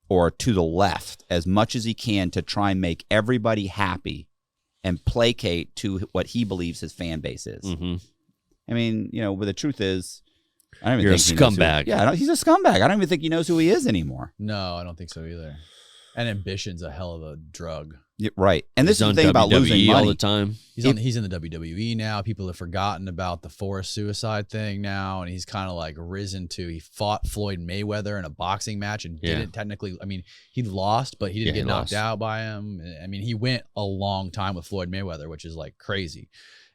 or to the left as much as he can to try and make everybody happy and placate to what he believes his fan base is. Mm-hmm. I mean, but the truth is, I don't even You're think a scumbag. He's a scumbag. I don't even think he knows who he is anymore. No, I don't think so either. And ambition's a hell of a drug. Yeah, right. And this He's is the on thing about losing WWE money. all the time. He's in the WWE now. People have forgotten about the forced suicide thing now, and he's kind of like risen to. He fought Floyd Mayweather in a boxing match and didn't technically. I mean, he lost, but he didn't get knocked out by him. I mean, he went a long time with Floyd Mayweather, which is like crazy.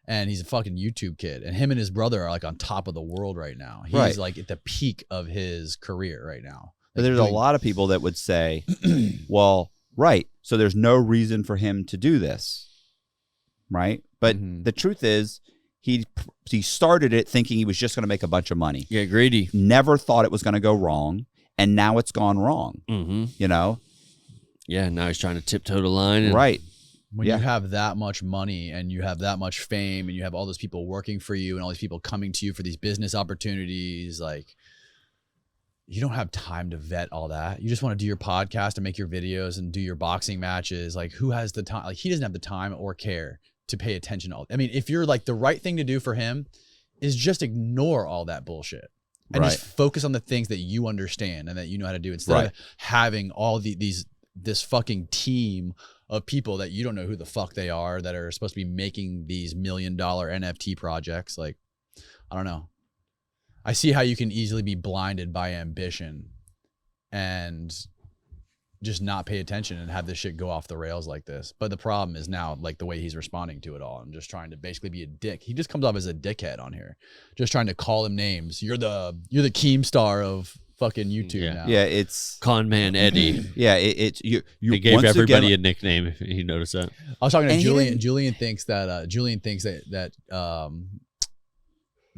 And he's a fucking YouTube kid, and him and his brother are like on top of the world right now. He's like at the peak of his career right now. But there's a lot of people that would say, well, right, so there's no reason for him to do this, right? But the truth is, he started it thinking he was just going to make a bunch of money. Yeah, greedy. Never thought it was going to go wrong, and now it's gone wrong. You know? Yeah, now he's trying to tiptoe the line. And right. When you have that much money and you have that much fame and you have all those people working for you and all these people coming to you for these business opportunities, like, you don't have time to vet all that. You just want to do your podcast and make your videos and do your boxing matches. Like, who has the time? Like, he doesn't have the time or care to pay attention to all. I mean, if you're like, the right thing to do for him is just ignore all that bullshit and just focus on the things that you understand and that you know how to do, instead of having all this fucking team of people that you don't know who the fuck they are, that are supposed to be making these $1 million NFT projects. Like, I don't know. I see how you can easily be blinded by ambition and just not pay attention and have this shit go off the rails like this. But the problem is now, like, the way he's responding to it all and just trying to basically be a dick. He just comes off as a dickhead on here, just trying to call him names. You're the Keemstar of fucking YouTube now. Yeah, it's Con Man Eddie. Yeah, it's you. They gave everybody a nickname. If you notice that. I was talking to Julian. Julian thinks that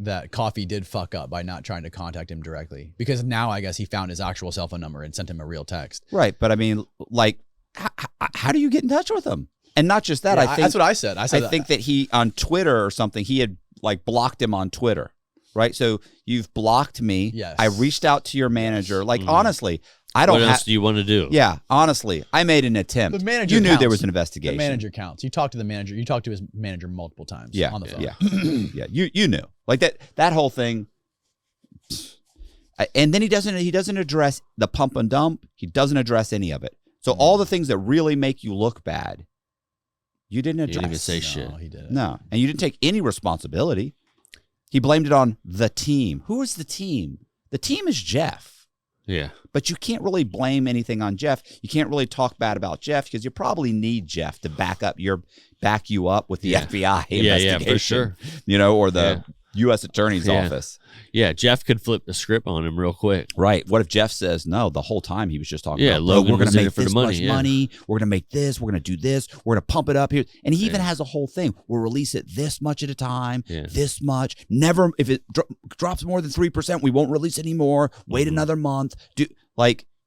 that Coffee did fuck up by not trying to contact him directly, because now I guess he found his actual cell phone number and sent him a real text. Right, but I mean, like, how do you get in touch with him? And not just that, Yeah, I think that's what I said. I think that he, on Twitter or something, he had like blocked him on Twitter. Right, so you've blocked me. Yes. I reached out to your manager. Like, honestly, I don't. What else do you want to do? Yeah, honestly, I made an attempt. The manager you knew counts. there was an investigation. The manager counts. You talked to the manager. You talked to his manager multiple times. Yeah, on the phone. yeah, yeah. You knew, like, that whole thing. And then he doesn't address the pump and dump. He doesn't address any of it. So all the things that really make you look bad, you didn't address. He didn't even say No, shit. he didn't. No, and you didn't take any responsibility. He blamed it on the team. Who is the team? The team is Jeff. Yeah. But you can't really blame anything on Jeff. You can't really talk bad about Jeff because you probably need Jeff to back you up with the FBI investigation. Yeah, for sure. You know, or the U.S. Attorney's office. Yeah, Jeff could flip the script on him real quick. Right. What if Jeff says, no, the whole time he was just talking about, Logan we're going was to in make it for the this money, much money. We're going to make this. We're going to do this. We're going to pump it up here. And he even has a whole thing. We'll release it this much at a time, this much. Never, if it drops more than 3%, we won't release anymore. Wait another month.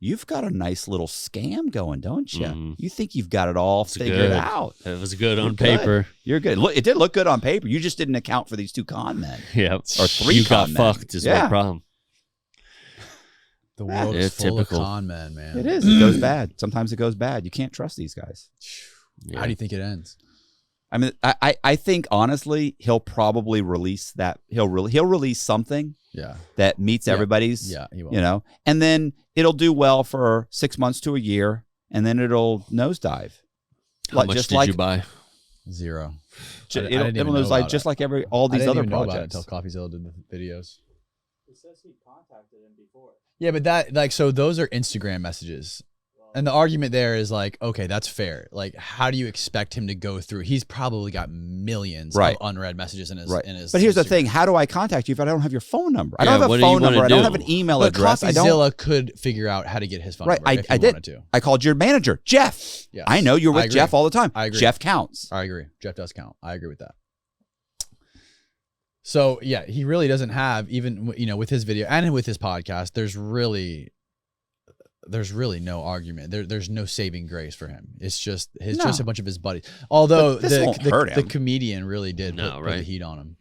You've got a nice little scam going, don't you? You think you've got it all figured out. It was good on paper. You're good. Look, it did look good on paper. You just didn't account for these two con men. Yeah. Or three You con got men. fucked is my problem. The world is It's full typical. of con men, man. It is. It goes bad. Sometimes it goes bad. You can't trust these guys. Yeah. How do you think it ends? I mean, I think, honestly, he'll probably release that. He'll release something that meets everybody's, he will. you know, and then it'll do well for 6 months to a year, and then it'll nosedive. How much did you buy? Zero. It'll nosedive just like all these other projects. Until CoffeeZilla did the videos. It says he contacted him before. Yeah, but that, like, so those are Instagram messages. And the argument there is like, okay, that's fair. Like, how do you expect him to go through? He's probably got millions of unread messages in his. But here's the thing: how do I contact you if I don't have your phone number? I don't have a phone number. I don't have an email address. CoffeeZilla could figure out how to get his phone number. If I he did. wanted to. I called your manager, Jeff. Yes. I know you're with Jeff all the time. I agree. Jeff counts. I agree. Jeff does count. I agree with that. So yeah, he really doesn't have, even, you know, with his video and with his podcast, there's really no argument. There's no saving grace for him. It's just just a bunch of his buddies. Although the comedian really did put the heat on him.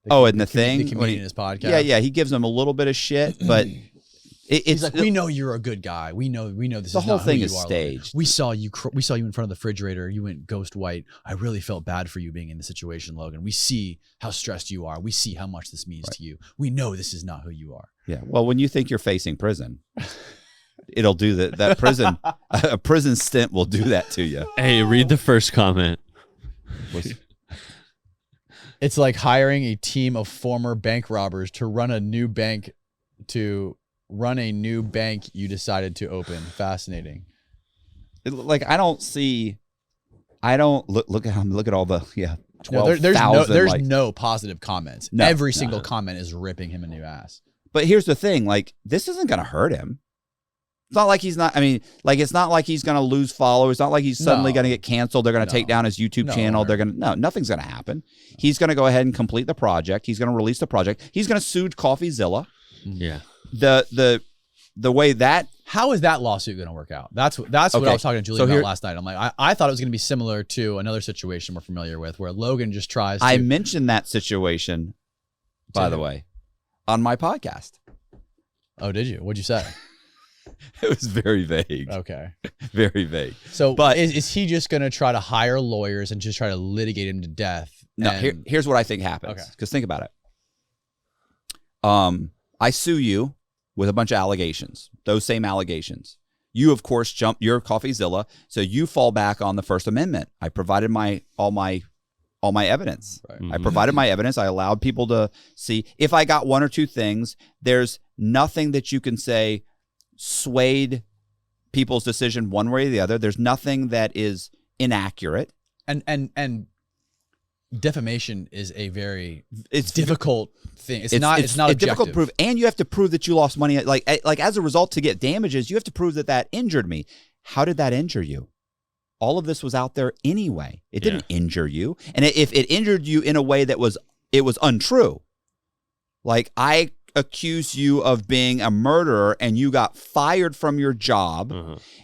The comedian in his podcast. Yeah, he gives him a little bit of shit, but He's like, we know you're a good guy. We know this. The is whole not thing who is you are, staged. Logan. We saw you in front of the refrigerator. You went ghost white. I really felt bad for you being in the situation, Logan. We see how stressed you are. We see how much this means to you. We know this is not who you are. Yeah. Well, when you think you're facing prison, it'll do that prison. A prison stint will do that to you. Hey, read the first comment. It's like hiring a team of former bank robbers to run a new bank you decided to open. Fascinating. Like I don't look at all the 12,000. There's likes. no positive comments. No, Every single comment is ripping him a new ass. But here's the thing, like this isn't going to hurt him. It's not like he's not. I mean, like it's not like he's going to lose followers. It's not like he's suddenly going to get canceled. They're going to take down his YouTube channel. They're going to nothing's going to happen. He's going to go ahead and complete the project. He's going to release the project. He's going to sue CoffeeZilla. Yeah. The way that. How is that lawsuit going to work out? That's what I was talking to Julie about last night. I'm like, I thought it was going to be similar to another situation we're familiar with, where Logan just tries to. I mentioned that situation, by the way, on my podcast. Oh, did you? What'd you say? It was very vague. Okay. Very vague. So, but is he just going to try to hire lawyers and just try to litigate him to death? No, here's what I think happens. Okay. Because think about it. I sue you with a bunch of allegations, those same allegations. You, of course, you're CoffeeZilla, so you fall back on the First Amendment. I provided all my evidence. Right. I provided my evidence. I allowed people to see. If I got one or two things, there's nothing that you can say swayed people's decision one way or the other. There's nothing that is inaccurate. And defamation is a very difficult thing. It's not objective. Difficult to prove, and you have to prove that you lost money. Like as a result, to get damages, you have to prove that injured me. How did that injure you? All of this was out there anyway. It didn't injure you, and if it injured you in a way that was untrue, like I accuse you of being a murderer and you got fired from your job,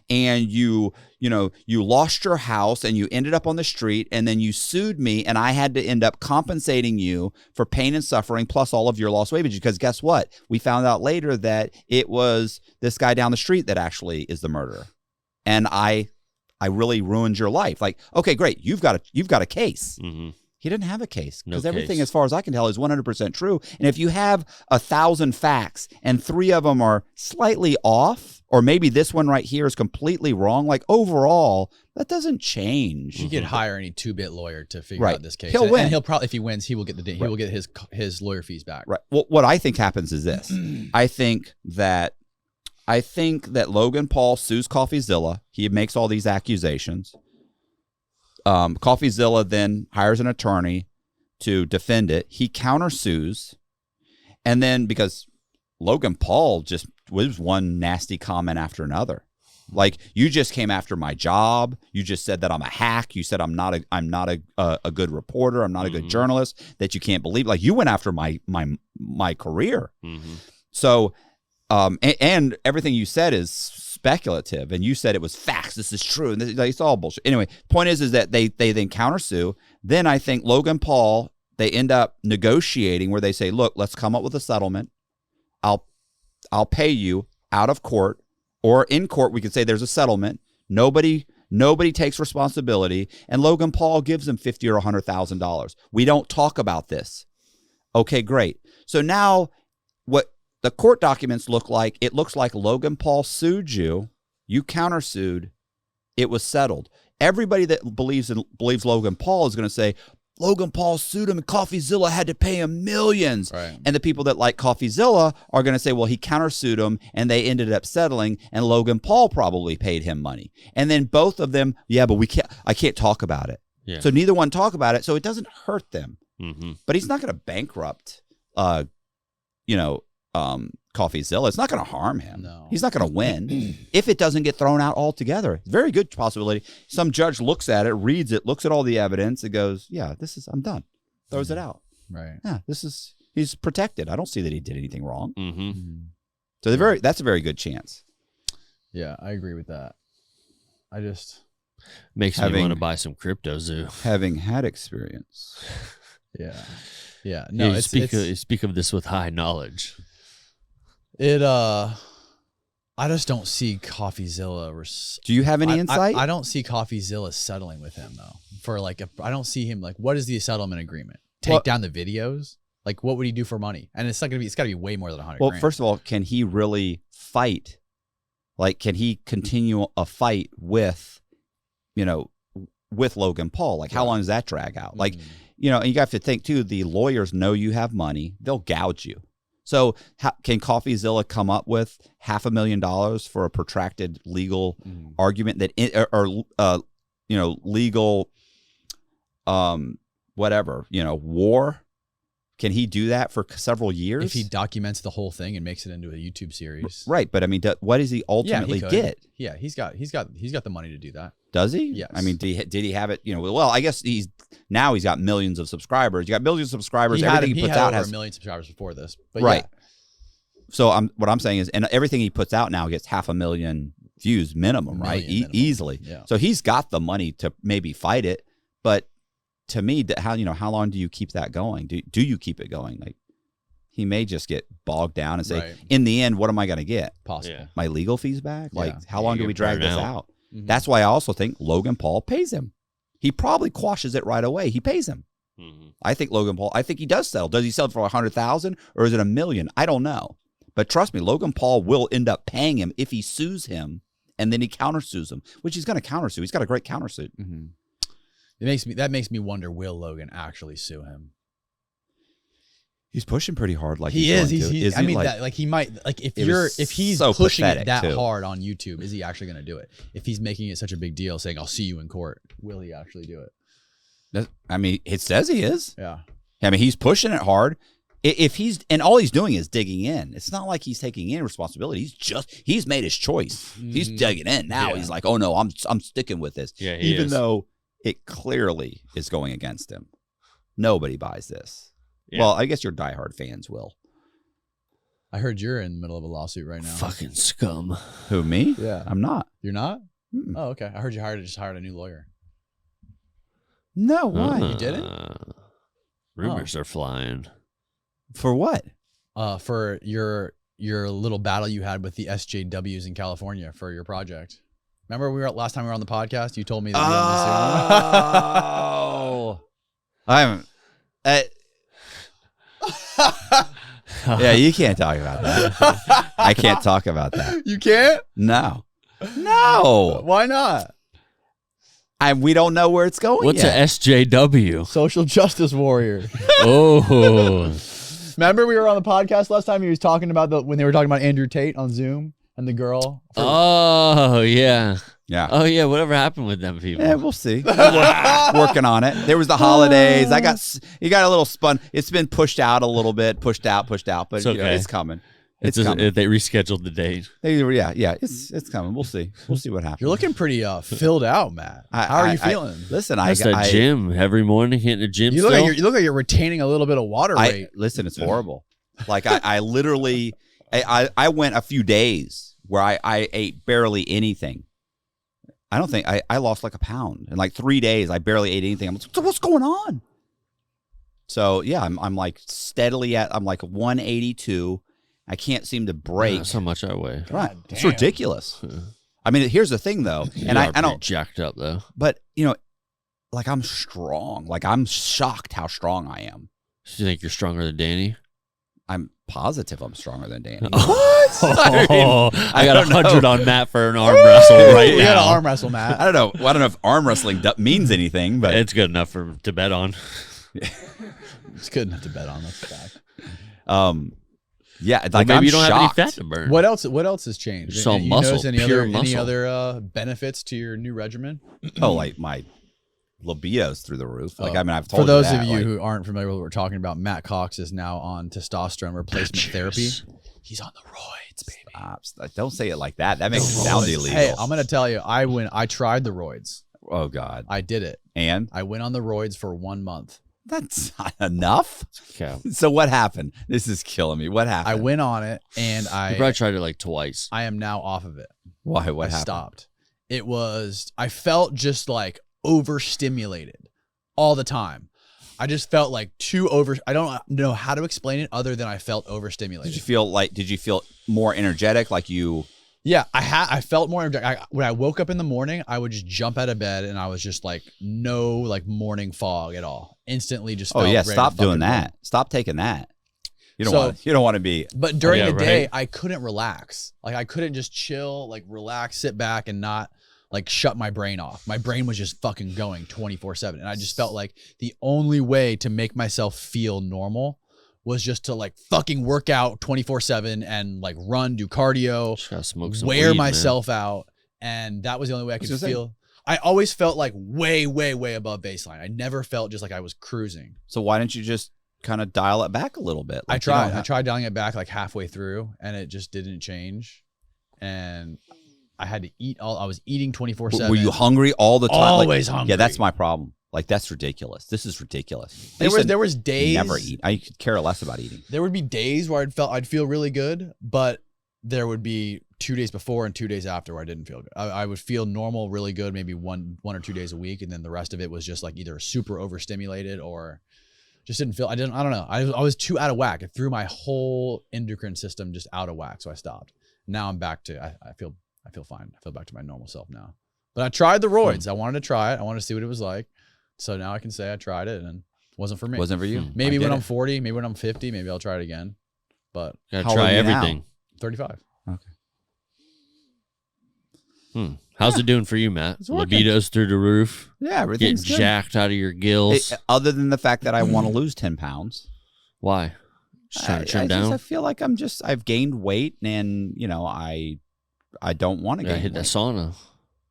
and you lost your house and you ended up on the street, and then you sued me and I had to end up compensating you for pain and suffering plus all of your lost wages, because guess what? We found out later that it was this guy down the street that actually is the murderer. And I really ruined your life. Like, okay, great. You've got a case. He didn't have a case, because everything, as far as I can tell, is 100% true. And if you have 1,000 facts and 3 of them are slightly off, or maybe this one right here is completely wrong, like overall, that doesn't change. You could hire any 2-bit lawyer to figure out this case. He'll win. And he'll probably, if he wins, he will get his lawyer fees back. Right. Well, what I think happens is this. I think that Logan Paul sues CoffeeZilla. He makes all these accusations. CoffeeZilla then hires an attorney to defend it. He countersues, and then because Logan Paul just was one nasty comment after another. Like, you just came after my job. You just said that I'm a hack. You said I'm not a good reporter. I'm not a good journalist. That you can't believe. Like, you went after my career. So, and everything you said is speculative, and you said it was facts. This is true, and it's all bullshit. Anyway, point is that they then countersue. Then I think Logan Paul, they end up negotiating where they say, look, let's come up with a settlement. I'll pay you out of court, or in court we could say there's a settlement. Nobody takes responsibility, and Logan Paul gives them $50,000 or $100,000. We don't talk about this. Okay, great. So now what the court documents look like, it looks like Logan Paul sued you. You countersued. It was settled. Everybody that believes Logan Paul is going to say, Logan Paul sued him and CoffeeZilla had to pay him millions. Right. And the people that like CoffeeZilla are going to say, well, he countersued him and they ended up settling, and Logan Paul probably paid him money. And then both of them, but I can't talk about it. Yeah. So neither one talk about it. So it doesn't hurt them. But he's not going to bankrupt, CoffeeZilla. It's not going to harm him. No. He's not going to win if it doesn't get thrown out altogether. Very good possibility. Some judge looks at it, reads it, looks at all the evidence, and goes, "Yeah, I'm done." Throws it out. Right. Yeah, he's protected. I don't see that he did anything wrong. So that's a very good chance. Yeah, I agree with that. I just makes me want to buy some CryptoZoo. Having had experience. Yeah. No, you speak of this with high knowledge. I just don't see CoffeeZilla. Do you have any insight? I don't see CoffeeZilla settling with him though. I don't see him what is the settlement agreement? Take down the videos? Like, what would he do for money? And it's got to be way more than $100,000. Well, first of all, can he really fight? Like, can he continue a fight with, with Logan Paul? Like, how long does that drag out? Like, and you have to think too, the lawyers know you have money. They'll gouge you. So can CoffeeZilla come up with $500,000 for a protracted legal argument that, legal, whatever, war? Can he do that for several years? If he documents the whole thing and makes it into a YouTube series. Right. But I mean, what does he ultimately get? Yeah, he's got the money to do that. Does he? Yes. I mean, did he have it? Well, I guess he's got millions of subscribers. You got millions of subscribers. Everything he puts out has over 1 million subscribers before this. But right. Yeah. So what I'm saying is, and everything he puts out now gets 500,000 views minimum, right? Easily. Yeah. So he's got the money to maybe fight it. But to me, how long do you keep that going? Do you keep it going? Like, he may just get bogged down and say, in the end, what am I going to get? Possible. Yeah. My legal fees back? Like, how Yeah, long do we drag this out? Mm-hmm. That's why I also think Logan Paul pays him. He probably quashes it right away. He pays him. Mm-hmm. I think Logan Paul, he does settle. Does he sell for 100,000 or is it $1 million? I don't know. But trust me, Logan Paul will end up paying him if he sues him and then he countersues him, which he's going to countersue. He's got a great countersuit. Mm-hmm. That makes me wonder, will Logan actually sue him? He's pushing pretty hard, like he is. I mean, like, he might. Like, if he's so pushing it that hard on YouTube, is he actually going to do it? If he's making it such a big deal, saying "I'll see you in court," will he actually do it? I mean, it says he is. Yeah. I mean, he's pushing it hard. If and all he's doing is digging in. It's not like he's taking in responsibility. He's made his choice. He's digging in now. Yeah. He's like, oh no, I'm sticking with this. Yeah, even though it clearly is going against him. Nobody buys this. Yeah. Well, I guess your diehard fans will. I heard you're in the middle of a lawsuit right now. Fucking scum. Who, me? Yeah. I'm not. You're not? Mm-mm. Oh, okay. I heard you just hired a new lawyer. No, why? You didn't? Rumors are flying. For what? For your little battle you had with the SJWs in California for your project. Remember last time we were on the podcast, you told me that you wanted to sue him? I haven't. Yeah, you can't talk about that. I can't talk about that. You can't? No. Why not? We don't know where it's going. What's a SJW? Social justice warrior. Oh. Remember we were on the podcast last time? He was talking about when they were talking about Andrew Tate on Zoom and the girl. Oh yeah. Yeah. Oh yeah. Whatever happened with them people? Yeah, we'll see. Working on it. There was the holidays. You got a little spun. It's been pushed out a little bit, pushed out, but it's, okay. It's coming. It's coming. They rescheduled the date. It's coming. We'll see. We'll see what happens. You're looking pretty filled out, Matt. How are you feeling? Listen, I gym every morning, hitting the gym. You look like you're retaining a little bit of water weight. Listen, it's horrible. Like I literally, I went a few days where I ate barely anything. I don't think I lost like a pound in like 3 days. I barely ate anything. I'm like, so what's going on? So yeah, I'm like steadily I'm like 182. I can't seem to break. That's how much I weigh. Right, it's ridiculous. I mean, here's the thing though, and I don't jacked up though. But like I'm strong. Like I'm shocked how strong I am. Do you think you're stronger than Danny? I'm positive I'm stronger than Danny. What? I got 100 on Matt for an arm wrestle right now. We got an arm wrestle, Matt. I don't know. Well, I don't know if arm wrestling means anything, but it's good enough to bet on. It's good enough to bet on. That's a fact. Yeah, like maybe you don't have any fat to burn. What else has changed? Just all muscle, pure muscle. Any other benefits to your new regimen? Oh, like my libido's through the roof. Like I mean, I've told for those you of you who aren't familiar with what we're talking about, Matt Cox is now on testosterone replacement therapy. He's on the roids, baby. Stop. Don't say it like that. That makes it sound illegal. Hey, I'm gonna tell you, I tried the roids. Oh God, I did it, and I went on the roids for 1 month. That's not enough. Okay. So what happened? This is killing me. What happened? I went on it and You probably tried it like twice. I am now off of it. Why? What happened? I stopped. I felt just like overstimulated all the time. I just felt like I don't know how to explain it other than I felt overstimulated. Did you feel more energetic? Like you? Yeah, I felt more energetic. When I woke up in the morning, I would just jump out of bed and I was just like no like morning fog at all. Instantly just felt ready stop to doing that. Stop taking that. You don't want to be. But during the day, I couldn't relax. Like I couldn't just chill, like relax, sit back, and not like shut my brain off. My brain was just fucking going 24/7, and I just felt like the only way to make myself feel normal was just to like fucking work out 24/7 and like run, do cardio, wear myself out, and that was the only way I could feel. I always felt like way, way, way above baseline. I never felt just like I was cruising. So why didn't you just kind of dial it back a little bit? Like, I tried dialing it back like halfway through, and it just didn't change. And I had to eat I was eating 24/7. Were you hungry all the time? Always hungry. Yeah, that's my problem. Like, that's ridiculous. This is ridiculous. There was days. Never eat. I could care less about eating. There would be days where I'd feel really good, but there would be 2 days before and 2 days after where I didn't feel good. I would feel normal, really good, maybe one or 2 days a week, and then the rest of it was just like either super overstimulated or just didn't feel. I don't know. I was too out of whack. It threw my whole endocrine system just out of whack, so I stopped. Now I'm back to. I feel fine. I feel back to my normal self now. But I tried the roids. I wanted to try it. I wanted to see what it was like. So now I can say I tried it and it wasn't for me. Wasn't for you. Maybe when I'm 40, maybe when I'm 50, maybe I'll try it again. But gotta try everything. 35. Okay. How's it doing for you, Matt? Libido's through the roof. Yeah, everything's getting jacked out of your gills. Other than the fact that I want to lose 10 pounds. Why? Just trying to trim down? I feel like I've gained weight, and I don't want to gain weight. Hit that sauna.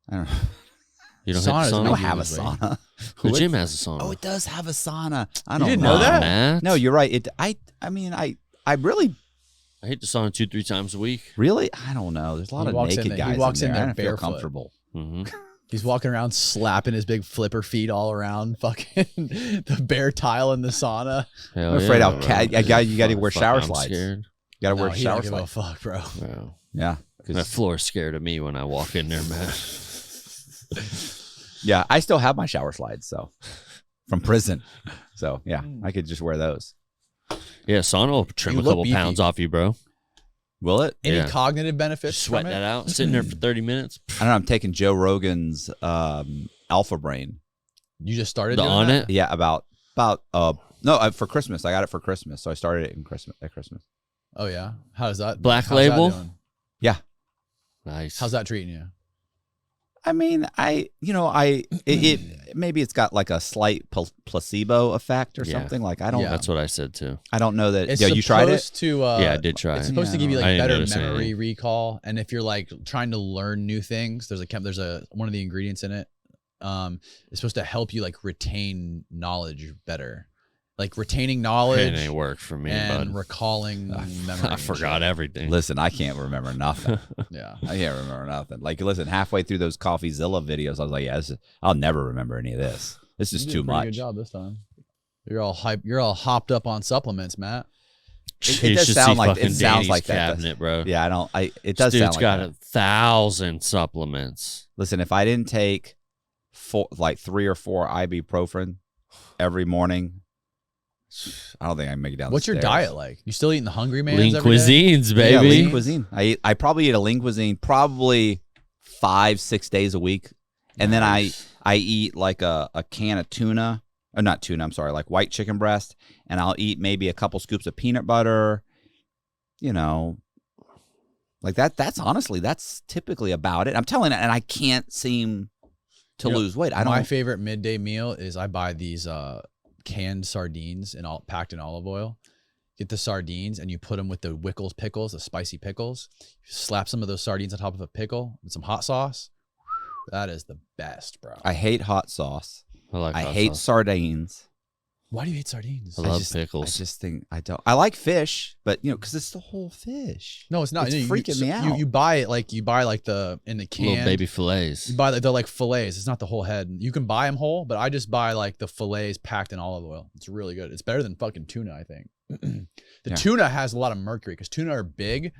I don't know. You don't have a sauna. The gym has a sauna. Oh, it does have a sauna. I don't know that? Matt. No, you're right. I really. I hit the sauna 2-3 times a week. Really? I don't know. There's a lot of naked guys. He walks in there I don't feel barefoot. comfortable. Mm-hmm. He's walking around slapping his big flipper feet all around fucking the bare tile in the sauna. I'm afraid you got to wear shower slides. Scared. You got to wear shower slides. slides. Fuck, bro. Wow. Yeah. That floor's scared of me when I walk in there, man. Yeah, I still have my shower slides, from prison. So yeah, I could just wear those. Yeah, sauna will trim a couple pounds off you, bro. Will it? Any cognitive benefits? Sweat that out, sitting there for 30 minutes. I don't know. I'm taking Joe Rogan's Alpha Brain. You just started on it? Yeah, for Christmas. I got it for Christmas, so I started it at Christmas. Oh yeah, how's that? Black Label. Yeah. Nice. How's that treating you? I mean, maybe it's got like a slight placebo effect or something. Like, I don't. That's what I said too. I don't know that. It's you tried it? Yeah, I did try. It's supposed to give you like better memory recall, and if you're like trying to learn new things, there's one of the ingredients in it. It's supposed to help you like retain knowledge better. Like retaining knowledge. It ain't work for me, and bud. recalling memory. I forgot everything. Listen, I can't remember nothing. Yeah, I can't remember nothing. Like, listen, halfway through those CoffeeZilla videos, I was like, yeah, I'll never remember any of this. This is too much. Good job this time. You're all hype. You're all hopped up on supplements, Matt. It does sound like that cabinet, bro. Yeah, I don't. It does sound like got 1,000 supplements. Listen, if I didn't take 3 or 4 ibuprofen every morning, I don't think I can make it down. What's your diet like? You still eating the Hungry Man's lean every day? cuisines, baby. Yeah, lean cuisine. I probably eat a lean cuisine probably 5-6 days a week, and then I eat like a can of tuna, or not tuna. I'm sorry, like white chicken breast, and I'll eat maybe a couple scoops of peanut butter. Like that. That's typically about it. I'm telling you, and I can't seem to lose weight. My favorite midday meal is I buy these canned sardines packed in olive oil. Get the sardines and you put them with the Wickles pickles, the spicy pickles. You slap some of those sardines on top of a pickle with some hot sauce. That is the best, bro. I hate hot sauce. I hate sardines. Why do you hate sardines? I love pickles. I just think I don't. I like fish, but because it's the whole fish. No, it's not. It's freaking me out. You buy it like in the can. Little baby fillets. You buy they're like fillets. It's not the whole head. You can buy them whole, but I just buy like the fillets packed in olive oil. It's really good. It's better than fucking tuna, I think. Tuna has a lot of mercury because tuna are big.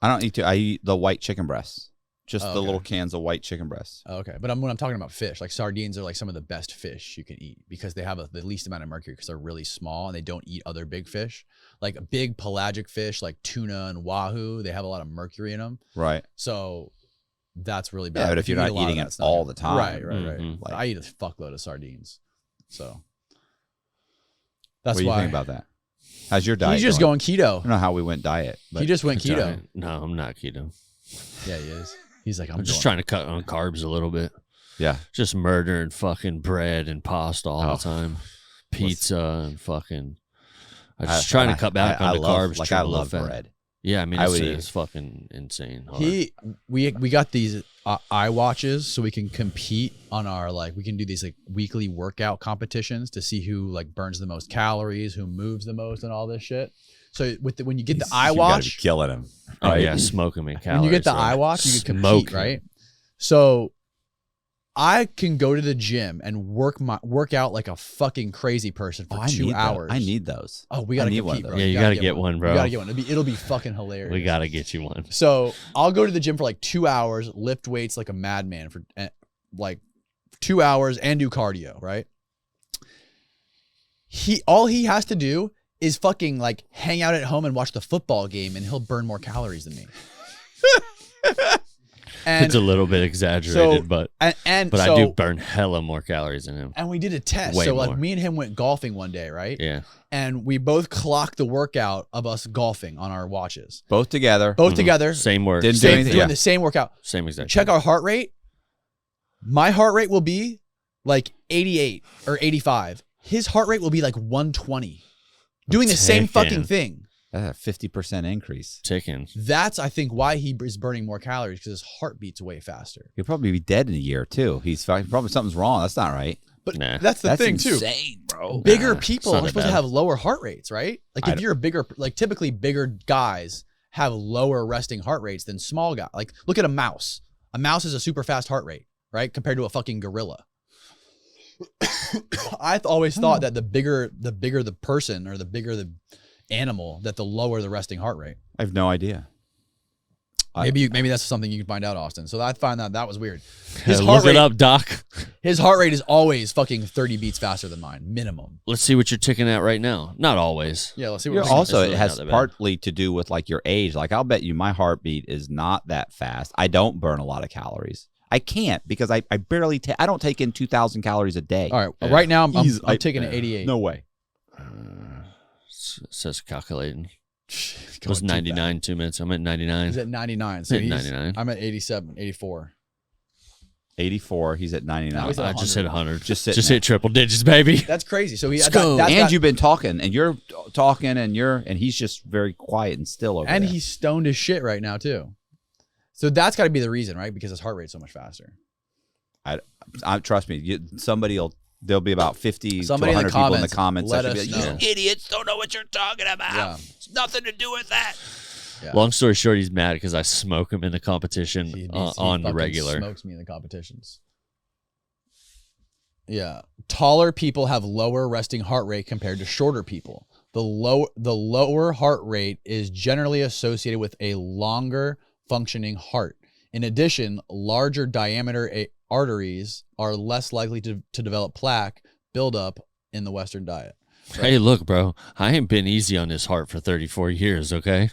I don't eat tuna. I eat the white chicken breasts. Just the little cans of white chicken breasts. Okay. But when I'm talking about fish, like sardines are like some of the best fish you can eat because they have the least amount of mercury because they're really small and they don't eat other big fish. Like a big pelagic fish like tuna and wahoo, they have a lot of mercury in them. Right. So that's really bad. Yeah, but if you're not eating it all the time. Right. Mm-hmm. Like, I eat a fuckload of sardines. So that's what do you why. think about that? How's your diet? He's just going keto. I don't know how we went diet. But He just went keto. No, I'm not keto. Yeah, he is. He's like, I'm just trying to cut on carbs a little bit. Yeah. Just murdering fucking bread and pasta all the time. Pizza and fucking. I'm just trying to cut back on the carbs. Like I love bread. Yeah, I mean, it's fucking insane. We got these iWatches so we can compete on our we can do these weekly workout competitions to see who burns the most calories, who moves the most, and all this shit. So when you get the iWatch, you gotta be killing him. Oh yeah, smoking me calories. When you get the iWatch, you can compete, right? So I can go to the gym and work out like a fucking crazy person for 2 hours. I need those. Oh, we gotta compete, bro. Yeah, you gotta get one, bro. You gotta get one. It'll be fucking hilarious. We gotta get you one. So I'll go to the gym for 2 hours, lift weights like a madman for 2 hours, and do cardio. Right? All he has to do is fucking hang out at home and watch the football game, and he'll burn more calories than me. And it's a little bit exaggerated, but I do burn hella more calories than him. And we did a test. Way so more. me and him went golfing one day, right? Yeah. And we both clocked the workout of us golfing on our watches. Both together. Together. Same work. Didn't do anything. Doing the same workout. Same exact. Check our heart rate. My heart rate will be 88 or 85. His heart rate will be 120. Doing the same fucking thing. That's a 50% increase. Ticking. That's, I think, why he is burning more calories, because his heart beats way faster. He'll probably be dead in a year, too. Probably something's wrong. That's not right. But that's the thing, too. That's insane, bro. Bigger people are supposed to have lower heart rates, right? If you're a bigger, typically bigger guys have lower resting heart rates than small guys. Look at a mouse. A mouse is a super fast heart rate, right? Compared to a fucking gorilla. I've always thought that the bigger the person, or the bigger the animal, that the lower the resting heart rate. I have no idea. Maybe that's something you can find out, Austin. So I find that was weird. Look it up, Doc. His heart rate is always fucking 30 beats faster than mine, minimum. Let's see what you're ticking at right now. Not always. Yeah, let's see what Also, really it has partly to do with your age. I'll bet you my heartbeat is not that fast. I don't burn a lot of calories. I can't, because I barely I don't take in 2,000 calories a day. All right, right now I'm taking an 88. No way. It says calculating. It was 99 2 minutes. I'm at 99. He's at 99. So 99. I'm at 87, 84. 84. He's at 99. He's at I just hit 100. Just hit triple digits, baby. That's crazy. So you've been talking, and you're talking, and he's just very quiet and still over there. And he's stoned as shit right now too. So that's got to be the reason, right? Because his heart rate's so much faster. I trust me. There'll be about 50 to 100 people in the comments. Let us know. You idiots don't know what you're talking about. Yeah. It's nothing to do with that. Yeah. Long story short, he's mad because I smoke him in the competition He on the regular. Smokes me in the competitions. Yeah. Taller people have lower resting heart rate compared to shorter people. The lower heart rate is generally associated with a longer functioning heart. In addition, larger diameter arteries are less likely to develop plaque buildup in the Western diet. Right? Hey, look, bro, I ain't been easy on this heart for 34 years, okay?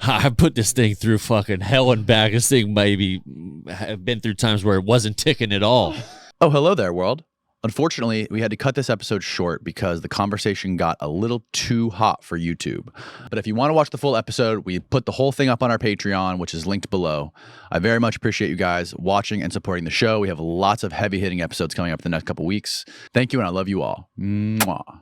I put this thing through fucking hell and back. This thing maybe have been through times where it wasn't ticking at all. Oh, hello there, world. Unfortunately, we had to cut this episode short because the conversation got a little too hot for YouTube. But if you want to watch the full episode, we put the whole thing up on our Patreon, which is linked below. I very much appreciate you guys watching and supporting the show. We have lots of heavy-hitting episodes coming up in the next couple weeks. Thank you, and I love you all. Mwah.